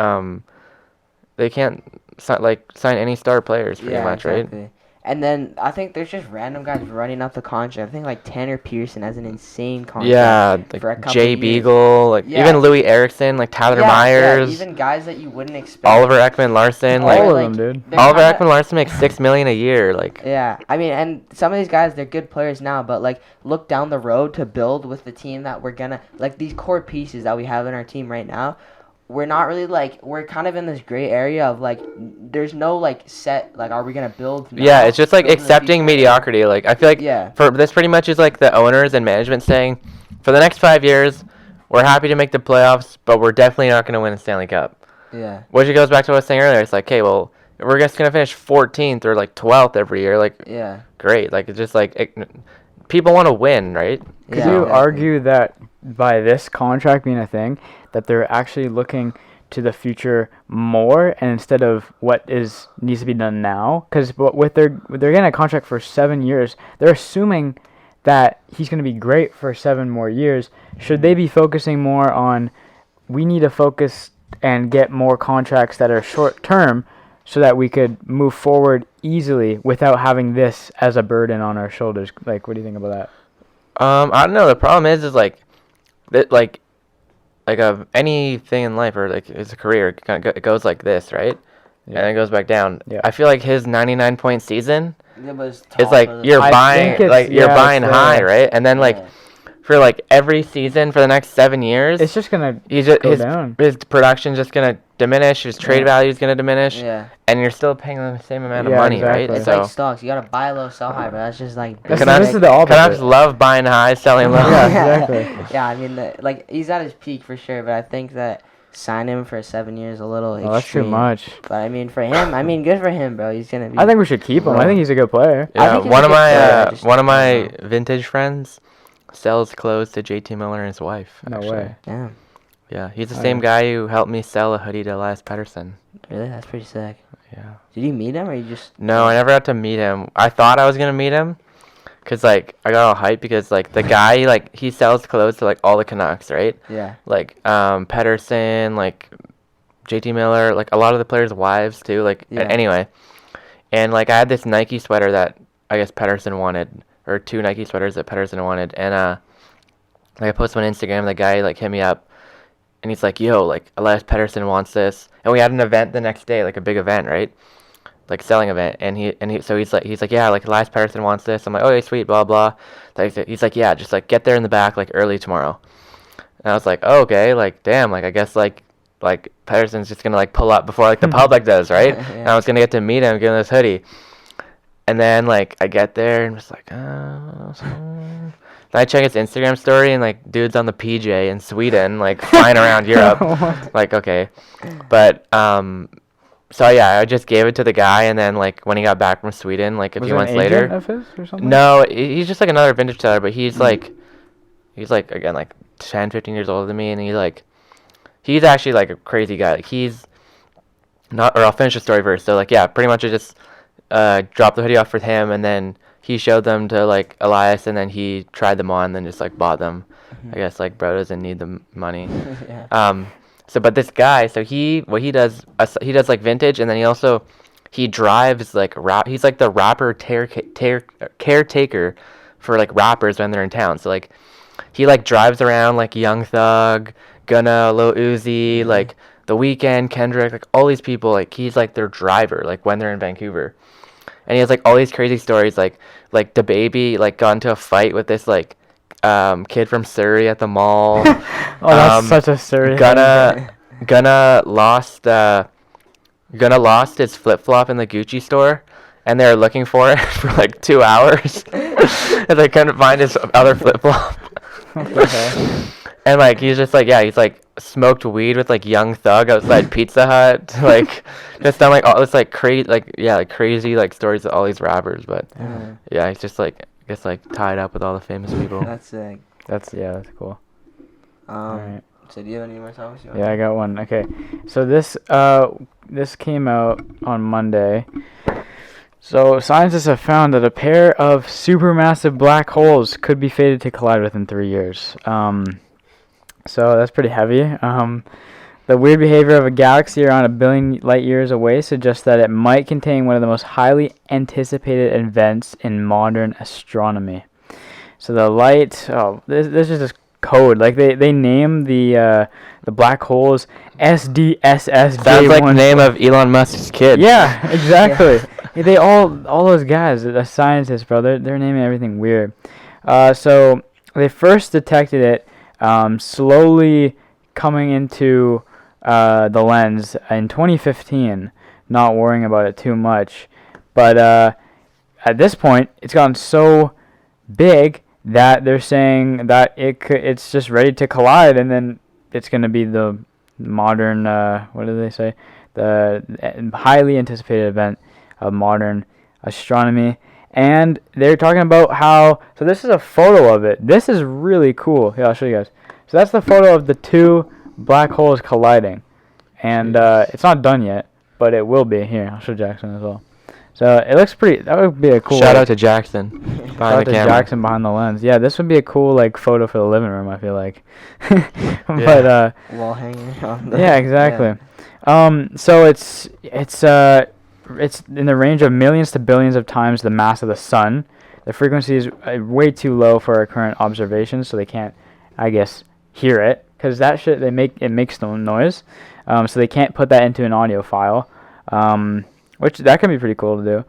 sign any star players pretty much, exactly. right? And then I think there's just random guys running up the contract. I think like Tanner Pearson has an insane contract. Yeah, for a like couple Jay years. Beagle, like Yeah. even Louis Eriksson, like Tyler Yeah, Myers, even guys that you wouldn't expect. Oliver Ekman-Larsson, All like All of like, them, dude. they're Oliver kinda- Ekman-Larsson makes $6 million a year, like. Yeah, I mean, and some of these guys, they're good players now, but like look down the road to build with the team that we're gonna like these core pieces that we have in our team right now. We're not really like we're kind of in this gray area of like there's no like set like are we gonna build now? Yeah, it's just like Build in the accepting future? mediocrity. Like I feel like Yeah. for this pretty much is like the owners and management saying, for the next 5 years, we're happy to make the playoffs, but we're definitely not going to win a Stanley Cup. Yeah. Which goes back to what I was saying earlier. It's like, okay, well, we're just going to finish 14th or like 12th every year. Like, Yeah. great. Like it's just like people want to win, right? Could Yeah, you exactly. argue that by this contract being a thing, that they're actually looking to the future more, and instead of what needs to be done now? Because they're getting a contract for 7 years, they're assuming that he's going to be great for 7 more years. Should they be focusing more on, we need to focus and get more contracts that are short term, so that we could move forward easily without having this as a burden on our shoulders? Like, what do you think about that? I don't know. The problem is like that of anything in life or like it's a career, it goes like this, right? Yeah. And it goes back down. Yeah. I feel like his 99-point season It was is like top of you're the- I buying think it's- you're yeah, buying it's high, there. right? And then like Yeah. for like every season for the next 7 years, It's just gonna he's just, go down. his production's just gonna diminish. His trade Yeah. value is gonna diminish, Yeah. and you're still paying them the same amount of Yeah, money, exactly. right? It's So like stocks. You gotta buy low, sell high, but that's just like This Canucks- is the opposite. Canucks love buying high, selling low. Yeah, exactly. Yeah, I mean, like he's at his peak for sure, but I think that sign him for 7 years a little Oh, that's too extreme. much. But I mean, for him, I mean, good for him, bro. He's gonna be. I think we should keep him. I think he's a good player. I Yeah, think he's one a of good player, I my just one of my don't know. vintage friends sells clothes to JT Miller and his wife. No actually. way. Damn, Yeah, he's the Oh, same yeah. guy who helped me sell a hoodie to Elias Pettersson. really? That's pretty sick. Yeah. Did you meet him or you just? No, I never got to meet him. I thought I was gonna meet him, cause like I got all hyped because like the guy like he sells clothes to like all the Canucks, right? Yeah. Like Pettersson, like JT Miller, like a lot of the players' wives too. Like Yeah. anyway, and like I had this Nike sweater that I guess Pettersson wanted, or 2 Nike sweaters that Pettersson wanted, and like I posted on Instagram. The guy like hit me up, and he's like, "Yo, like Elias Pettersson wants this," and we had an event the next day, like a big event, right? Like selling event, and he's like, "Yeah, like Elias Pettersson wants this." I'm like, "Oh, yeah, sweet, blah blah." He's like, "Yeah, just like get there in the back like early tomorrow." And I was like, "Oh, okay, like damn, like I guess like Pettersson's just gonna like pull up before like the public does, right?" Yeah. And I was gonna get to meet him, give him this hoodie, and then like I get there and just like, Then I check his Instagram story and like dude's on the PJ in Sweden, like flying around Europe. Like okay, but so yeah, I just gave it to the guy, and then like when he got back from Sweden, like a Was few it months an later. agent of his or something? No, he's just like another vintage seller, but he's like again like 10, 15 years older than me, and he's actually like a crazy guy. Like he's not, or I'll finish the story first. So like yeah, pretty much I just dropped the hoodie off with him, and then he showed them to like Elias, and then he tried them on, and then just like bought them. I guess like bro doesn't need the money. Yeah. So but this guy, so he does like vintage, and then he drives like he's like the rapper caretaker for like rappers when they're in town. So like he like drives around like Young Thug, Gunna, Lil Uzi, like The Weeknd, Kendrick, like all these people, like he's like their driver like when they're in Vancouver. And he has like all these crazy stories, like the baby like got into a fight with this like kid from Surrey at the mall. Oh, that's such a serious. Gunna lost his flip flop in the Gucci store, and they were looking for it for like 2 hours, and they couldn't find his other flip flop. Okay. And like he's just like, yeah, he's like smoked weed with like Young Thug outside Pizza Hut. Like just done like all it's like crazy like crazy like stories of all these rappers. But yeah, he's just like I guess like tied up with all the famous people. That's sick. That's cool. Alright. So do you have any more topics? Yeah, I got one. Okay, so this came out on Monday. So scientists have found that a pair of supermassive black holes could be fated to collide within 3 years. So that's pretty heavy. The weird behavior of a galaxy around 1 billion light years away suggests that it might contain one of the most highly anticipated events in modern astronomy. So the light, this is just code. Like they name the black holes SDSSJ1. Sounds like the name of Elon Musk's kid. Yeah, exactly. They all those guys, the scientists, bro. They're naming everything weird. So they first detected it slowly coming into the lens in 2015. Not worrying about it too much, but at this point, it's gotten so big that they're saying that it's just ready to collide, and then it's going to be the modern, what do they say? The highly anticipated event of modern astronomy. And they're talking about how, so this is a photo of it. This is really cool. Here, I'll show you guys. So that's the photo of the two black holes colliding. And it's not done yet, but it will be. Here, I'll show Jackson as well. So it looks pretty. That would be a cool. Shout out to Jackson Shout behind out the to camera. Jackson behind the lens. Yeah, this would be a cool like photo for the living room. I feel like. But wall hanging on the. yeah, exactly. So it's in the range of millions to billions of times the mass of the sun. The frequency is way too low for our current observations, so they can't, I guess, hear it because that shit it makes no noise. So they can't put that into an audio file. Which that can be pretty cool to do.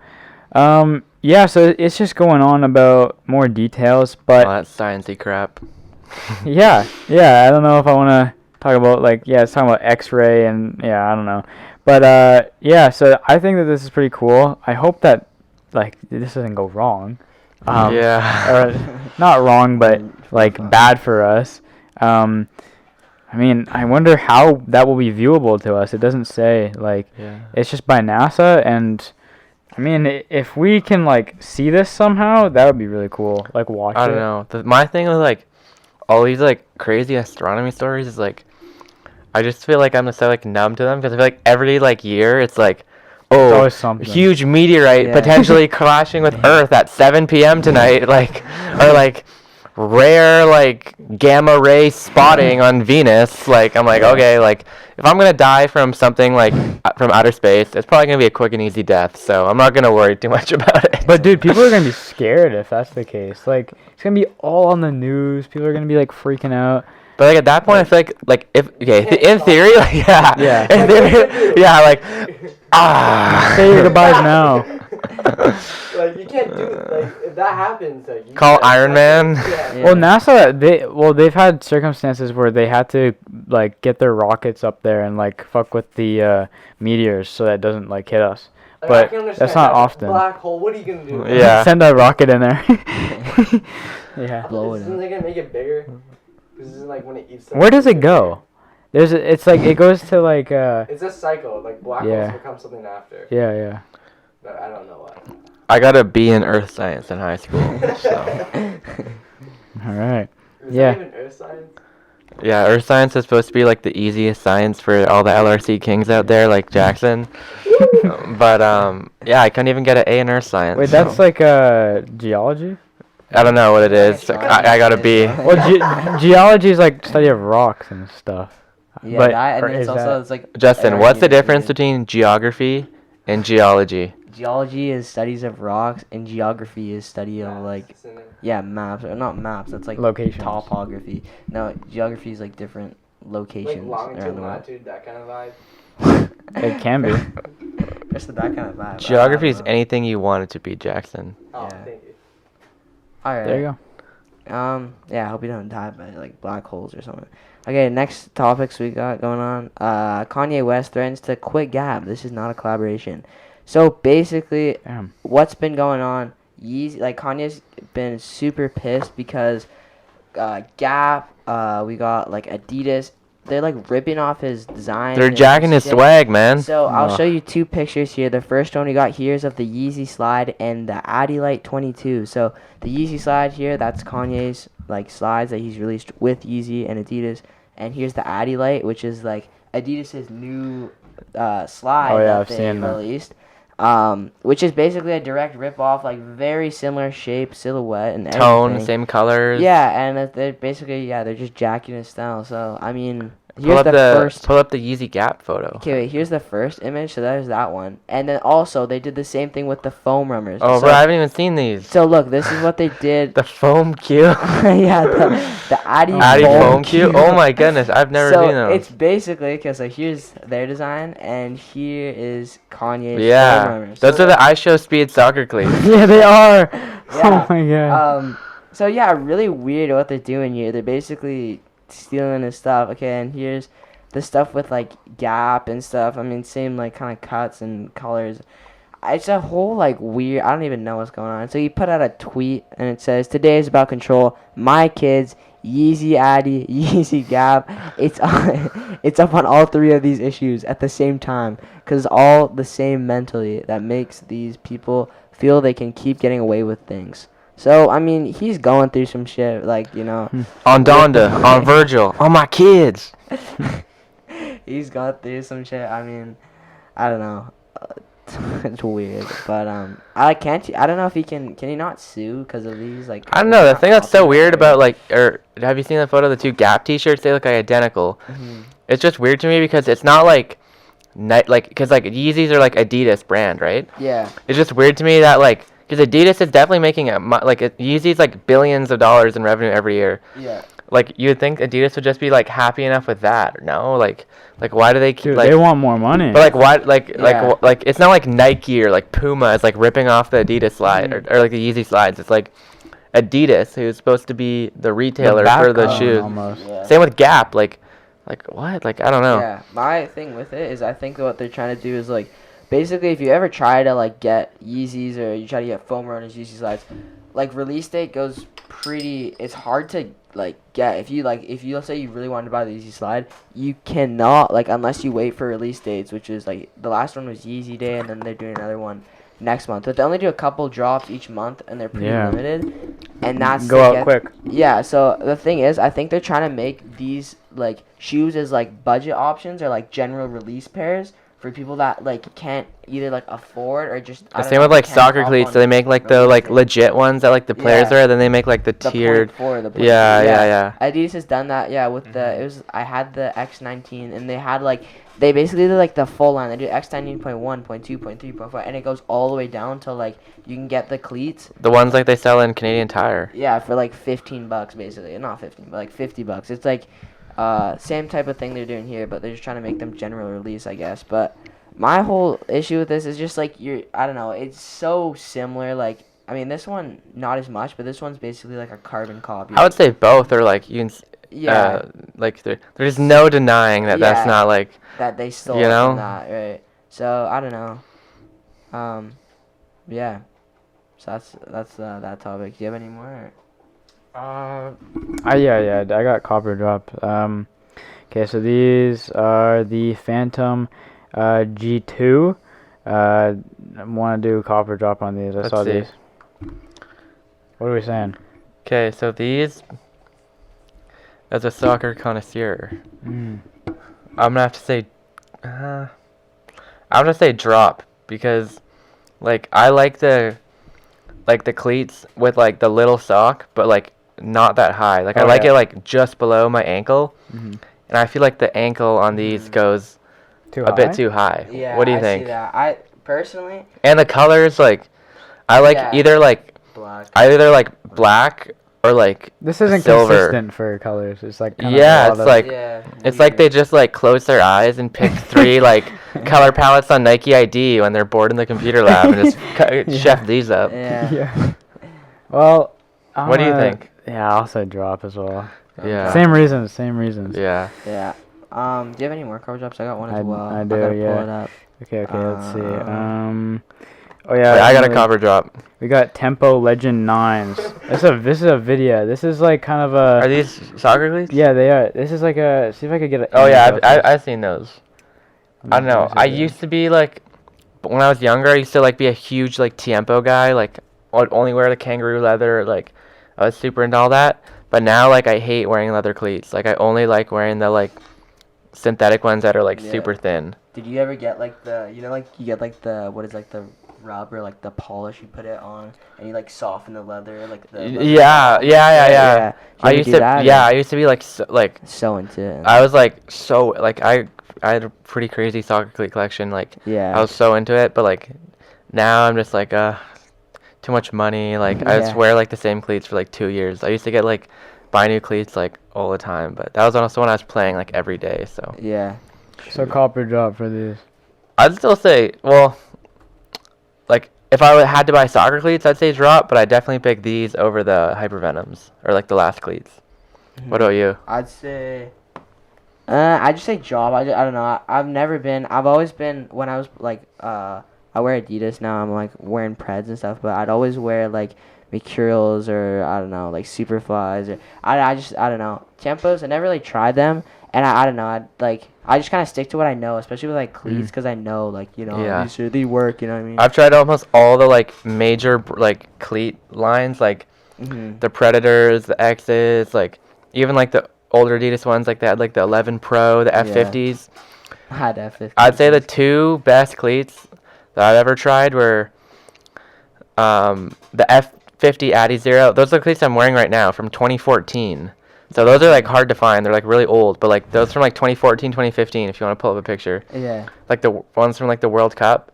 Yeah, so it's just going on about more details, but that's sciencey crap. yeah, I don't know if I want to talk about it's talking about X-ray and I don't know, but yeah, so I think that this is pretty cool. I hope that this doesn't go wrong. Or not wrong, but bad for us. I mean, I wonder how that will be viewable to us. It doesn't say, it's just by NASA, and, I mean, if we can, see this somehow, that would be really cool. Watch it. I don't know. My thing with, all these, crazy astronomy stories is, I just feel like I'm just so, numb to them, because I feel like every, year, it's always something. Huge meteorite potentially crashing with Earth at 7 p.m. tonight, or, rare gamma ray spotting on Venus. I'm okay, if I'm gonna die from something from outer space, it's probably gonna be a quick and easy death, so I'm not gonna worry too much about it. But dude, people are gonna be scared if that's the case. It's gonna be all on the news. People are gonna be freaking out. But at that point, I feel like if in theory, in theory, say your goodbyes now. You can't do it. If that happens, you call Iron Man. Yeah. Well, NASA, they've had circumstances where they had to get their rockets up there and fuck with the meteors so that it doesn't hit us. But that's not often. Black hole. What are you gonna do? Yeah. Send a rocket in there. Yeah. Blow it Isn't up. they gonna make it bigger? Because isn't when it eats. Where does it go? It's it goes to It's a cycle. Black holes become something after. Yeah. But I don't know what. I got a B in Earth Science in high school. So. All right. Is Yeah. that even earth science? Yeah, Earth Science is supposed to be the easiest science for all the LRC kings out there, like Jackson. But I couldn't even get an A in Earth Science. Wait, so. that's geology? I don't know what it is. I got a B. Well, geology is study of rocks and stuff. Yeah, But- that, or and it's is also that- it's Justin, what's the everything difference is- between geography and geology? Geology is studies of rocks, and geography is study of Maps, isn't it? maps, or not maps. That's Locations. topography. No, geography is different locations around Longitude, the world. latitude, that kind of vibe. It can be. Just that kind of vibe. Geography is I don't know. anything you want it to be, Jackson. Oh, Yeah. thank you. All right. There you go. Yeah, I hope you don't die by black holes or something. Okay, next topics we got going on. Kanye West threatens to quit Gap. This is not a collaboration. So basically, Damn. what's been going on? Kanye's been super pissed because Gap, we got Adidas, they're like ripping off his design. They're and jacking his shit. swag, man. So I'll Ugh. show you 2 pictures here. The first one we got here is of the Yeezy slide and the Adilite 22. So the Yeezy slide here, that's Kanye's like slides that he's released with Yeezy and Adidas. And here's the Adilite, which is like Adidas's new slide Oh, yeah, that I've they seen that. released. Which is basically a direct rip-off, like very similar shape, silhouette, and Tone, everything. same colors. Yeah, and they're basically, they're just jacking his style. So, I mean, Pull here's up the first. Pull up the Yeezy Gap photo. Okay, wait, here's the first image. So there's that one. And then also, they did the same thing with the foam runners. Oh, so, bro, I haven't even seen these. So, look, this is what they did. The foam cube. Yeah, the Addy Addy foam foam cube. Oh my goodness, I've never so seen those. it's basically, okay, so here's their design, and here is Kanye's foam Yeah, runners. those So are the I Show Speed soccer cleats. Yeah, they are. Yeah. Oh my god. So yeah, really weird what they're doing here. They're basically stealing his stuff. Okay, and here's the stuff with like Gap and stuff. I mean, same like kind of cuts and colors. It's a whole like weird. I don't even know what's going on. So he put out a tweet and it says, "Today is about control. My kids, Yeezy Addy, Yeezy Gap. It's it's up on all 3 of these issues at the same time because it's all the same mentally that makes these people feel they can keep getting away with things." So I mean, he's going through some shit, like, you know. On Donda, on Virgil, on my kids. He's gone through some shit. I mean, I don't know. It's weird, but I don't know if he can he not sue because of these, like. I don't know. The thing that's so weird about have you seen the photo of the 2 Gap T-shirts? They look like identical. Mhm. It's just weird to me because it's not like, because like Yeezys are like Adidas brand, right? Yeah. It's just weird to me that like, because Adidas is definitely making Yeezy's like billions of dollars in revenue every year. Yeah. Like you would think Adidas would just be like happy enough with that, no? Like why do they keep Dude, like? they want more money. But like why Yeah. like it's not like Nike or like Puma is like ripping off the Adidas slide Mhm. or like the Yeezy slides. It's like Adidas who's supposed to be the retailer back for the on shoes. almost. Yeah. Same with Gap. Like what? Like I don't know. Yeah. My thing with it is I think what they're trying to do is like, basically if you ever try to like get Yeezys or you try to get foam runners, Yeezy slides, like release date goes pretty. It's hard to like get if you let's say you really wanted to buy the Yeezy slide, you cannot, like, unless you wait for release dates, which is like the last one was Yeezy Day and then they're doing another one next month, but they only do a couple drops each month and they're pretty limited, and that's Go out quick. Yeah, so the thing is, I think they're trying to make these like shoes as like budget options or like general release pairs for people that like can't either like afford or just. I don't Same know, with like can't soccer hop cleats. on So they make like the like release legit ones that like the players Yeah. wear. Then they make like the the tiered. 0.4, the 0.4. Yeah. Adidas has done that, yeah, with the, it was, I had the X19, and they had, like, they basically did, like, the full line. They do X19.1, 0.2, 0.3, 0.4, and it goes all the way down to, like, you can get the cleats. The ones like they sell in Canadian Tire. Yeah, for, like, $15, basically. Not 15, but, like, $50. It's, like, same type of thing they're doing here, but they're just trying to make them general release, I guess. But my whole issue with this is just, like, I don't know, it's so similar, like, I mean, this one, not as much, but this one's basically like a carbon copy. I would say both are like you can. Yeah. Like there's no denying that that's Yeah. not like. That they stole You know? from that, right? So, I don't know. Yeah. So that's that topic. Do you have any more? Yeah, I got copper drop. Okay, so these are the Phantom G2. I want to do copper drop on these. I Let's saw see. these. What are we saying? Okay, so these. As a soccer connoisseur, Mm. I'm gonna have to say. I'm gonna say drop because, like, I like the cleats with like the little sock, but like not that high. Like I Oh, like yeah. it like just below my ankle, Mhm. and I feel like the ankle on these goes Too a bit high? too high. Yeah. What do you I think? See that. I personally And the colors, like, I like Yeah. either like black or like This isn't silver. consistent for colors. It's like kind Yeah, of it's a lot like yeah. it's like they just like close their eyes and pick 3 like color palettes on Nike ID when they're bored in the computer lab and just chef these up. Yeah. Yeah. Well, What do you think? Yeah, I'll say drop as well. Yeah. Same reasons. Yeah. Yeah. Do you have any more cover drops? I got one as I- well. I gotta do, yeah. pull it up. Okay, let's see. Oh yeah, Wait, I got a like, copper drop. We got Tempo Legend 9s. This is a video. This is like kind of a. Are these soccer cleats? Yeah, they are. This is like a. See if I could get it. Oh yeah, I've seen those. I don't know. I used to be like, when I was younger, I used to like be a huge like Tiempo guy. Like, I'd only wear the kangaroo leather. Like, I was super into all that. But now, like, I hate wearing leather cleats. Like, I only like wearing the like synthetic ones that are like super thin. Did you ever get like the, like you get like the, what is like the rubber, like the polish, you put it on and you like soften the leather, like the leather. Yeah. I used to be like so into it. I was like so like I had a pretty crazy soccer cleat collection. Like, I was so into it, but like now I'm just like too much money. Like, I just wear like the same cleats for like 2 years. I used to get like buy new cleats like all the time, but that was also when I was playing like every day. So So copper drop for these. I'd still say, well, like if I had to buy soccer cleats, I'd say drop, but I definitely pick these over the Hypervenoms or like the last cleats. What about you? I'd say I'd just say drop. I don't know. I've always been, when I was like I wear Adidas now. I'm like wearing Preds and stuff, but I'd always wear like Mercurials or I don't know, like Superflies, or I don't know, Tempos. I never really tried them, and I don't know. I just kind of stick to what I know, especially with like cleats, because I know like they work. You know what I mean? I've tried almost all the like major like cleat lines, like the Predators, the X's, like even like the older Adidas ones, like they had like the 11 Pro, the F50s. I had F50s. I'd say the two best cleats that I've ever tried were the F50 Addy Zero. Those are the cleats I'm wearing right now from 2014. So those are like hard to find. They're like really old, but like those from like 2014, 2015. If you want to pull up a picture. Yeah. Like the ones from like the World Cup.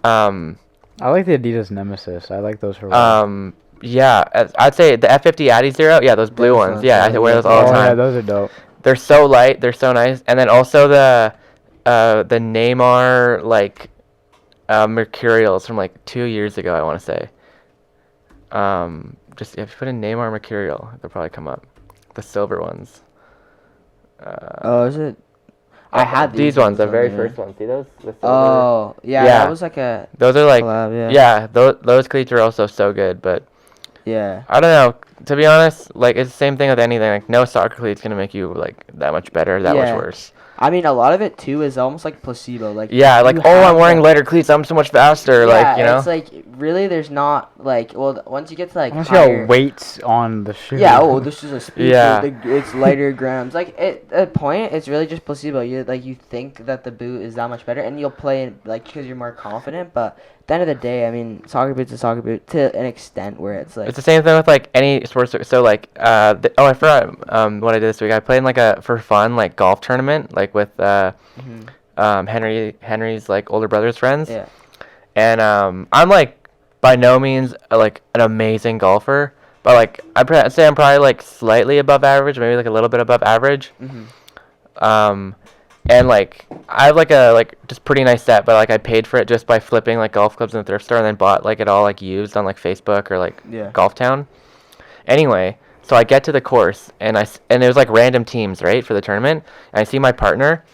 I like the Adidas Nemesis. I like those for. Yeah, I'd say the F50 Addy Zero. Yeah, those blue ones. Yeah, I wear those all the time. Yeah, those are dope. They're so light. They're so nice. And then also the Neymar like Mercurials from like 2 years ago, I want to say. Just if you put in Neymar Mercurial, they'll probably come up. The silver ones. Is it? I had these ones, the very first ones. See those? The silver. Oh, yeah, that was like a. Those are like. Collab, those cleats are also so good, but. Yeah. I don't know. To be honest, like it's the same thing with anything. Like no soccer cleat's gonna make you like that much better, that much worse. I mean, a lot of it too is almost like placebo. Like I'm wearing lighter cleats, I'm so much faster. Yeah, it's like really, there's not like once you get to like higher weights on the shoe. Yeah. Oh, this is a speed. Yeah. It's lighter grams. Like at a point, it's really just placebo. You think that the boot is that much better, and you'll play it like because you're more confident. But at the end of the day, I mean, soccer boot's a soccer boot to an extent where it's like. It's the same thing with like any sports. So like I forgot what I did this week. I played in like a for fun like golf tournament like with Henry's like older brother's friends. Yeah. And I'm like by no means like an amazing golfer, but like I'd say I'm probably like slightly above average, maybe like a little bit above average. And like I have like a just pretty nice set, but like I paid for it just by flipping like golf clubs in the thrift store and then bought like it all like used on like Facebook or like Golf Town. Anyway, so I get to the course and it was like random teams, right, for the tournament. And I see my partner.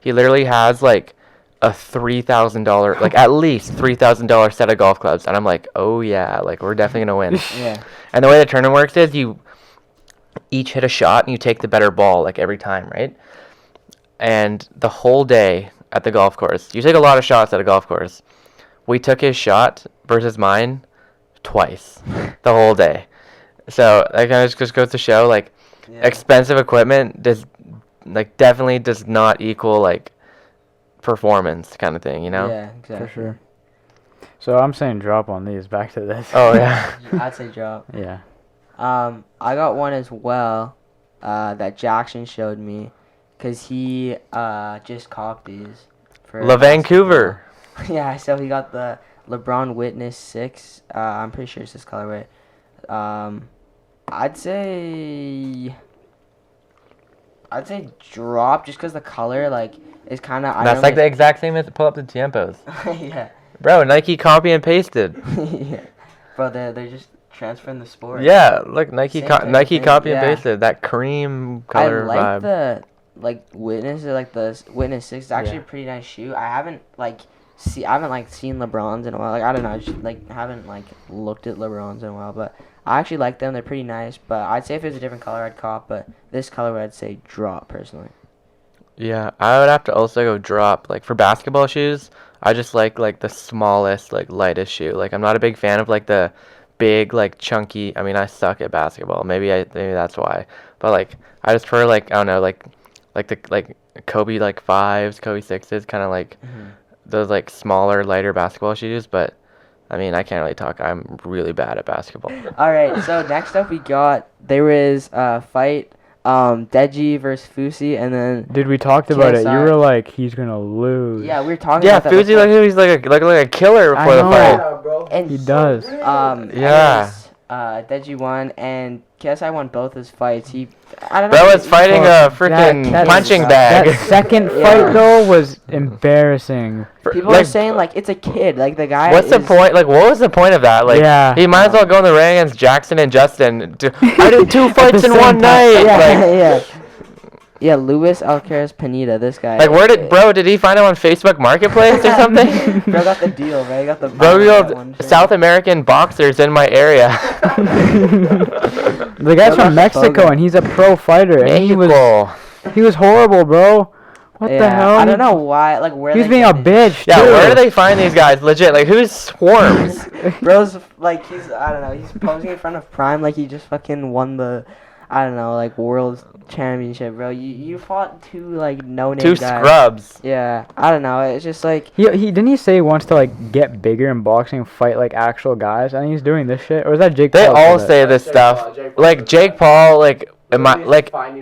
He literally has like a $3,000, like at least $3,000 set of golf clubs, and I'm like, oh yeah, like we're definitely gonna win. Yeah. And the way the tournament works is you each hit a shot and you take the better ball like every time, right? And the whole day at the golf course, you take a lot of shots at a golf course. We took his shot versus mine twice the whole day. So that kind of just goes to show like expensive equipment definitely does not equal like performance kind of thing, you know? Yeah, exactly. For sure. So I'm saying drop on these. Back to this. Oh yeah. I'd say drop. Yeah. I got one as well that Jackson showed me because he just copped these for Vancouver. Yeah, so he got the LeBron Witness 6. I'm pretty sure it's this colorway. I'd say drop just because the color like is kind of. That's like the exact same as pull up the Tiempos. Yeah. Bro, Nike copy and pasted. Yeah. Bro, they're just transferring the sport. Yeah, look, Nike thing, copy and pasted that cream color vibe. I like the Witness or like the Witness 6. It's actually a pretty nice shoe. I haven't like I haven't like seen LeBrons in a while. Like I don't know, I just like haven't like looked at LeBrons in a while. But I actually like them. They're pretty nice. But I'd say if it was a different color, I'd cop. But this color, I'd say drop personally. Yeah, I would have to also go drop. Like for basketball shoes, I just like the smallest, like lightest shoe. Like I'm not a big fan of like the big, like chunky. I mean, I suck at basketball. Maybe that's why. But like I just prefer like I don't know, like the like Kobe like 5s, Kobe 6s, kind of like those like smaller, lighter basketball shoes. But I mean, I can't really talk. I'm really bad at basketball. All right, so next up there was a fight, Deji versus Fousey, and then Dude, we talked about it. You KSI. were like, he's gonna lose. yeah, we were talking Yeah, about that. Fousey before. he's like a killer I before the know. fight. Yeah, bro. And He does. Yeah. Deji won, and KSI won both his fights. I don't know. Bro was fighting a Fuck, freaking that- punching That bag. second Yeah. fight though was embarrassing. People are saying like it's a kid, like the guy. What's the point? Like, what was the point of that? Like, Yeah. he might as well go in the ring against Jackson and Justin. I did 2 fights the in same one time. night. Yeah, Like, yeah. Yeah, Luis Alcaraz Pineda, this guy. like, did he find him on Facebook Marketplace or something? Bro got the deal, man. He got the. Bro, we that got one shit. South American boxers in my area. The guy's Bro, from that's Mexico Fogo. and he's a pro fighter and Mexico. he was horrible, bro. What Yeah, the hell? I don't know why. Like where He was they being a get these- bitch Yeah, too. where do they find these guys? Legit, like, who's Swarms? Bro's like I don't know. He's posing in front of Prime like he just fucking won the, I don't know, like world championship, bro. You fought two like no name 2 guys. scrubs. Yeah, I don't know. It's just like He didn't he say he wants to like get bigger in boxing and fight like actual guys? I think he's doing this shit. Or is that Jake They Paul all said say that? this Jake stuff. Paul, Jake Paul. Like, Jake Paul, like,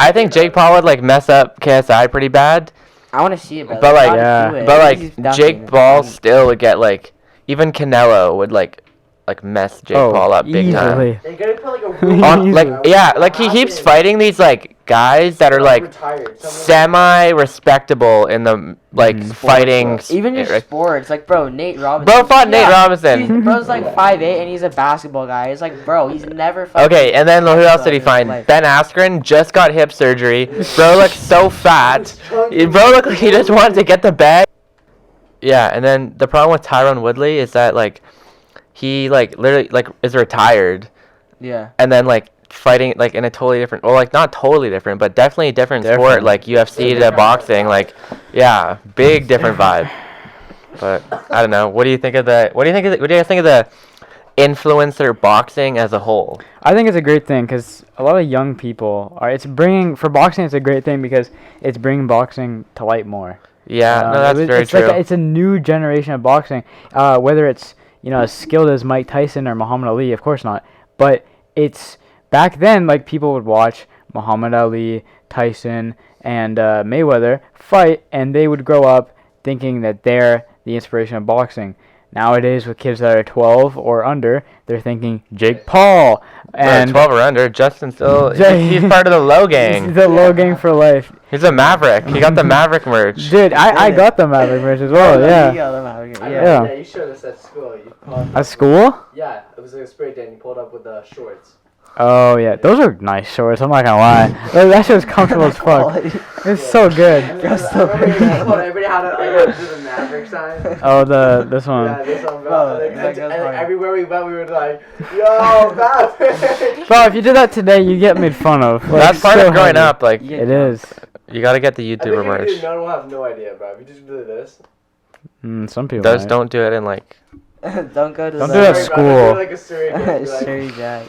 I think Jake Paul would, like, mess up KSI pretty bad. I want to see it, But, They like- gotta Yeah. do it. But, He's like, ducking Jake it. Paul still would get, like, even Canelo would, like mess Jake Paul up big time. easily. They gotta put like a Easily. On, like, yeah, like, he keeps fighting these, like, guys that are, like, semi-respectable in the, like, fighting. Even in like- sports, like bro, Nate Robinson. Bro fought Nate Robinson. Bro's like 5'8" and he's a basketball guy. It's like, bro, he's never. fucking- Okay, and then who else did he in his find? life. Ben Askren just got hip surgery. Bro looked so fat. Bro looked like he just wanted to get the bag. Yeah, and then the problem with Tyron Woodley is that, like, he, like, literally, like, is retired. Yeah. And then, like, fighting, like, in a totally different, well, like, not totally different, but definitely a different sport, Different. like UFC to boxing, like, yeah, big different vibe. But I don't know. What do you think of the? What do you guys think of the influencer boxing as a whole? I think it's a great thing because a lot of young people are. It's bringing for boxing. It's a great thing because it's bringing boxing to light more. Yeah, no, that's very it's true. Like it's a new generation of boxing. Whether it's as skilled as Mike Tyson or Muhammad Ali, of course not. But it's back then, like people would watch Muhammad Ali, Tyson, and Mayweather fight, and they would grow up thinking that they're the inspiration of boxing. Nowadays, with kids that are 12 or under, they're thinking Jake Paul and 12 or under, Justin still, Jay- he's part of the low gang. the low gang for life. He's a Maverick. He got the Maverick merch. Dude, I got the Maverick merch as well. Yeah. Yeah. Yeah. You showed us at school. You pulled At school? Yeah, it was like a spray tan. You pulled up with the shorts. Oh yeah, those are nice shorts. I'm not gonna lie. That shit's comfortable as fuck. It's so good. Everybody had to do the Maverick sign. Oh, this one. Yeah, this one, Bro, bro. that goes hard. Everywhere we went, we were like, "Yo, Maverick!" Bro, if you did that today, you get made fun of. Like, That's part so of growing heavy. up. Like, Yeah. It is. you gotta get the I think YouTuber if merch. you do, no one will have no idea, bro. If you just do this. Some people. Just might. don't do it in like. Don't go to Don't the do that Sorry, at bro. school. Like a Surrey kid, be like, Surrey Jack.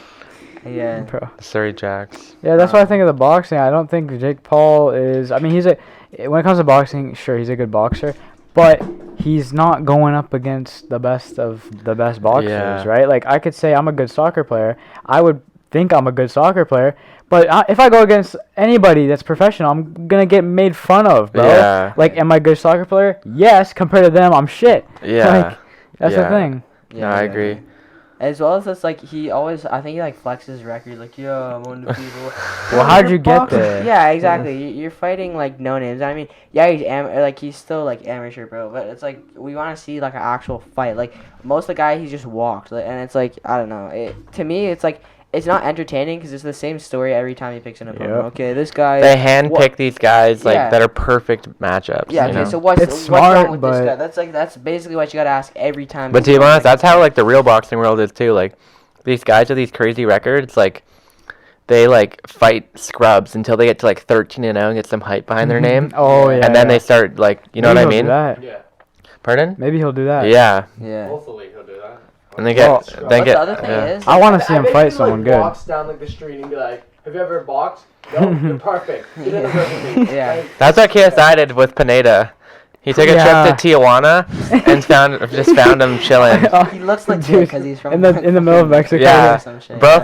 Yeah. Bro. Surrey Jacks. Yeah, that's what I think of the boxing. I don't think Jake Paul is. I mean, when it comes to boxing, sure, he's a good boxer, but he's not going up against the best of the best boxers, Yeah. right? Like, I could say I'm a good soccer player. I would think I'm a good soccer player, but if I go against anybody that's professional, I'm gonna get made fun of, bro. Yeah. Like, am I a good soccer player? Yes. Compared to them, I'm shit. Yeah. Like, that's Yeah. the thing. No, I agree. As well as it's like I think he like flexes records like, yo, I'm one of the people. Well, how'd you get there? Yeah, exactly. You're fighting like no names. I mean, yeah, he's still like amateur, bro. But it's like we want to see like an actual fight. Like most of the guy, he just walked, and it's like I don't know. To me, it's like it's not entertaining because it's the same story every time he picks an opponent. Yep. Okay, this guy. They handpick these guys like Yeah. that are perfect matchups. Yeah. you Okay. know? So what's It's what's smart, wrong with this but- guy? That's basically what you gotta ask every time. But to be honest, that's how like the real boxing world is too. Like these guys with these crazy records, like they like fight scrubs until they get to like 13-0 and get some hype behind their name, Oh yeah. and then yeah. they start like, you know Maybe what I he'll do mean? that. Yeah. Pardon? Maybe he'll do that. Yeah. Yeah. Hopefully he'll do that. And they get Well, they What's get the other thing yeah. is? I want to see I him bet fight you, someone like, good. walks down like the street and be like, "Have you ever boxed? No, you're perfect. Get in the ring with me." Yeah. Like, That's what KSI did with Pineda. He took a Yeah. trip to Tijuana and found him chilling. He looks like Dude, because he's from in the middle of Mexico. Yeah. Some shit. Bro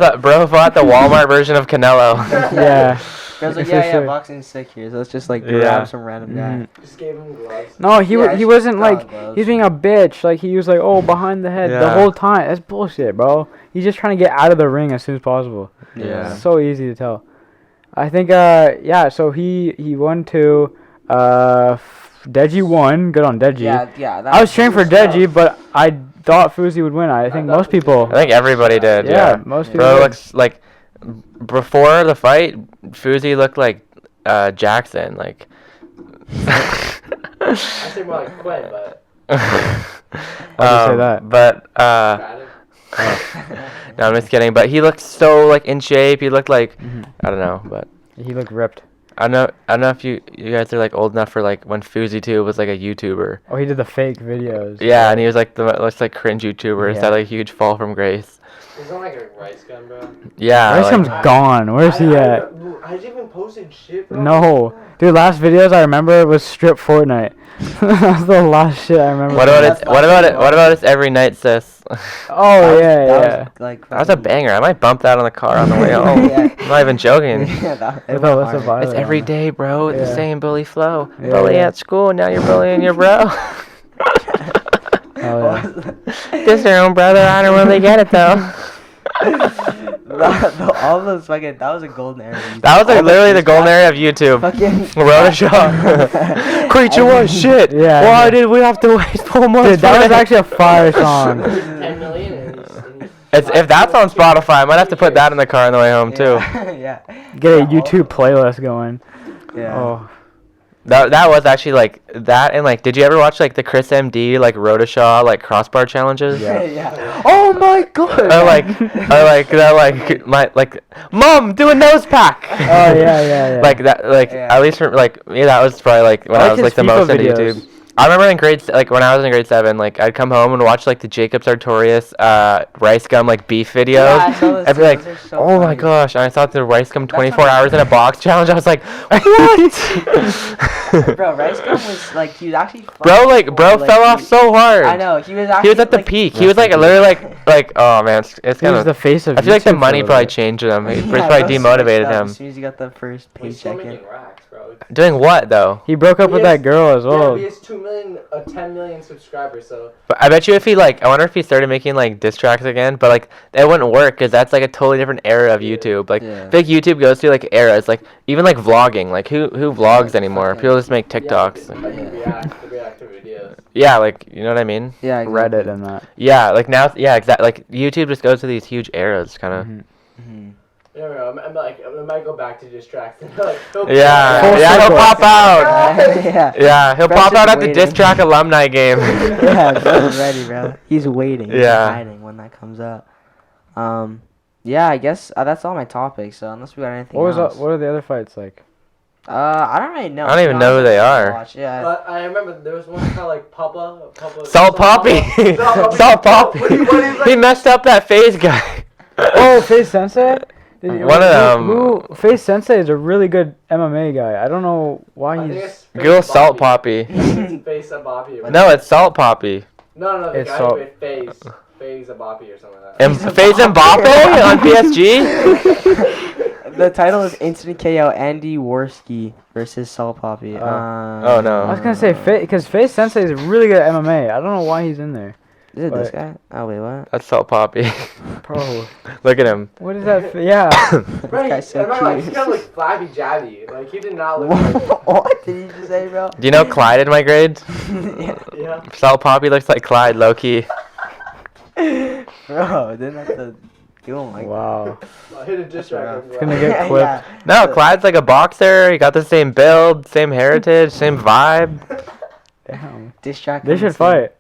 fought the Walmart version of Canelo. Yeah. Girls like, For yeah, sure. boxing's sick here, so let's just like Yeah. grab some random guy. Mhm. just gave him gloves. No, Yeah, he wasn't God, like gloves. he was being a bitch. Like he was like, oh, behind the head the Yeah. whole time. That's bullshit, bro. He's just trying to get out of the ring as soon as possible. Yeah. It's so easy to tell. I think yeah. So he won to Deji won. Good on Deji. Yeah. I was cheering for Deji, but I thought Fousey would win. I think thought most Fousey people. I think everybody did. Yeah, most people. Bro did. looks like before the fight, Fousey looked like Jackson. Like. I say more like Quinn, but Why'd you say that? But got it. no, I'm just kidding. But he looked so like in shape. He looked like Mhm. I don't know, but He looked ripped. I don't know if you guys are like old enough for like when Fousey too was like a YouTuber. Oh, he did the fake videos. Yeah, and he was like the most like cringe YouTuber. He's Yeah. had like a huge fall from grace. He's on like a rice gun, bro. Yeah. Ricem's like, gone. Where's he at? I just even posted shit, bro. No, dude. Last videos I remember was strip Fortnite. That's the last shit I remember. what about That's it? What about it? fucking What about it's every night, sis? Oh yeah, That yeah. was, like, That was a fucking- banger. I might bump that on the car on the way home. Yeah. I'm not even joking. Yeah, that, it With went Alyssa hard. Violet. It's every day, bro. It's the Yeah. same bully flow. Yeah, Bully yeah. at school, now you're bullying your bro. Oh, yeah. Just your own brother. I don't really get it though. All those fucking, that was a golden era. That was like literally the golden era of YouTube. Fucking Rhoda Creature was shit. Yeah, Why yeah. did we have to wait 4 months? Dude, that for was it? actually a fire song. 10 million. And If that's on Spotify, I might have to put that in the car on the way home too. Yeah. Get a YouTube playlist going. Yeah. Oh, That was actually like that, and like, did you ever watch like the Chris MD like Rhoda like crossbar challenges? Yeah. Yeah. Oh my god. Or like that like my like mom do a nose pack. Oh yeah. Like that, like Yeah. at least for like me, that was probably like when I I, like was like his the FIFA most into videos. YouTube. I remember in like when I was in grade 7, like I'd come home and watch like the Jacob Sartorius rice gum like beef videos. Yeah, I saw those I'd be too. like, Those are so oh my funny. gosh! And I thought the rice gum 24 what- hours in a box challenge. I was like, what? Bro, Rice Gum was like, he was actually Bro, fucking cool, bro fell off he- so hard. I know, he was actually. He was at the like, peak. He was like literally like oh man, it's He was kind the of. face of I feel like the YouTube for a money little probably bit. changed him. It Yeah, probably bro, demotivated As him. soon as he got the first he's still paycheck in. making racks, bro. Doing what though? He broke up He with has- that girl as Yeah, well. he has 10 million subscribers, so But I bet you if he like, I wonder if he started making like diss tracks again, but like that wouldn't work because that's like a totally different era of YouTube. Like, Yeah. I feel like YouTube goes through like eras, like even like vlogging. Like who vlogs anymore? fucking- People just make yeah, TikToks. like the react to videos. Yeah, like you know what I mean? Yeah, exactly. Reddit and that. Yeah, like now, yeah, exactly. Like YouTube just goes through these huge eras, kind of. Mhm. Mhm. Yeah, bro, I'm like, I might go back to distract. Like, he'll- Yeah, Full yeah, he'll circle. pop out. Yeah. Yeah, he'll pop Friendship's out at the diss waiting. track alumni game. Yeah, bro's ready, bro. He's waiting. He's Yeah. hiding when that comes up. Yeah, I guess that's all my topics. So unless we got anything What else. are the other fights like? I don't really know. I don't even know who they are. Watch. Yeah. But I remember there was one called like Papa. Salt Poppy. Salt Poppy. He messed up that phase guy. Oh, Face Sensei. One of them. Who Face Sensei is a really good MMA guy. I don't know why I think he's. it's Google Face Salt Poppy. Poppy. It's Face Abapi. No, it's Salt Poppy. No, the It's guy Salt. with Face Abapi or something like that. Phase Mbappe on PSG? The title is Instant KO Andy Worski versus Salt Poppy. Oh, no. I was gonna say because Face Sensei is really good at MMA. I don't know why he's in there. Is it this But- guy? Oh wait, what? That's Salt Poppy. Bro, Look at him. what is that? Yeah. Bro, guy's so I remember, like, he cute. kind of like flabby jabby. Like he did not look like. What did you just say, bro? Do you know Clyde in my grade? Yeah. Yeah. Salt Poppy looks like Clyde, low key. Bro, didn't have to You won't like Wow. I'll hit a diss track. rough. on It's gonna Glad. get clipped. No, Clyde's like a boxer. He got the same build, same heritage, same vibe. Damn. Diss track. They coming should soon. fight.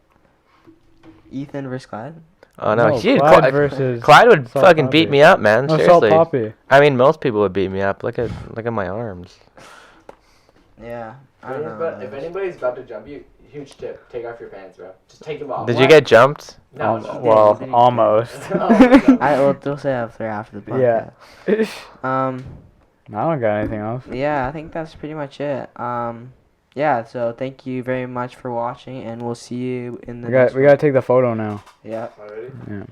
Ethan versus Clyde. Oh no, he Clyde versus Clyde would Salt fucking Poppy. beat me up, man. No, Salt Seriously. Poppy. I mean, most people would beat me up. Look at my arms. Yeah. I don't know. But if anybody's about to jump you, huge tip: take off your pants, bro. Just take them off. Did you get jumped? No. Well, did. almost. I will still say after the podcast. Yeah. Um. I don't got anything else. Yeah, I think that's pretty much it. Yeah. So thank you very much for watching, and we'll see you in the. We next gotta take the photo now. one. Yeah. Already? Yeah.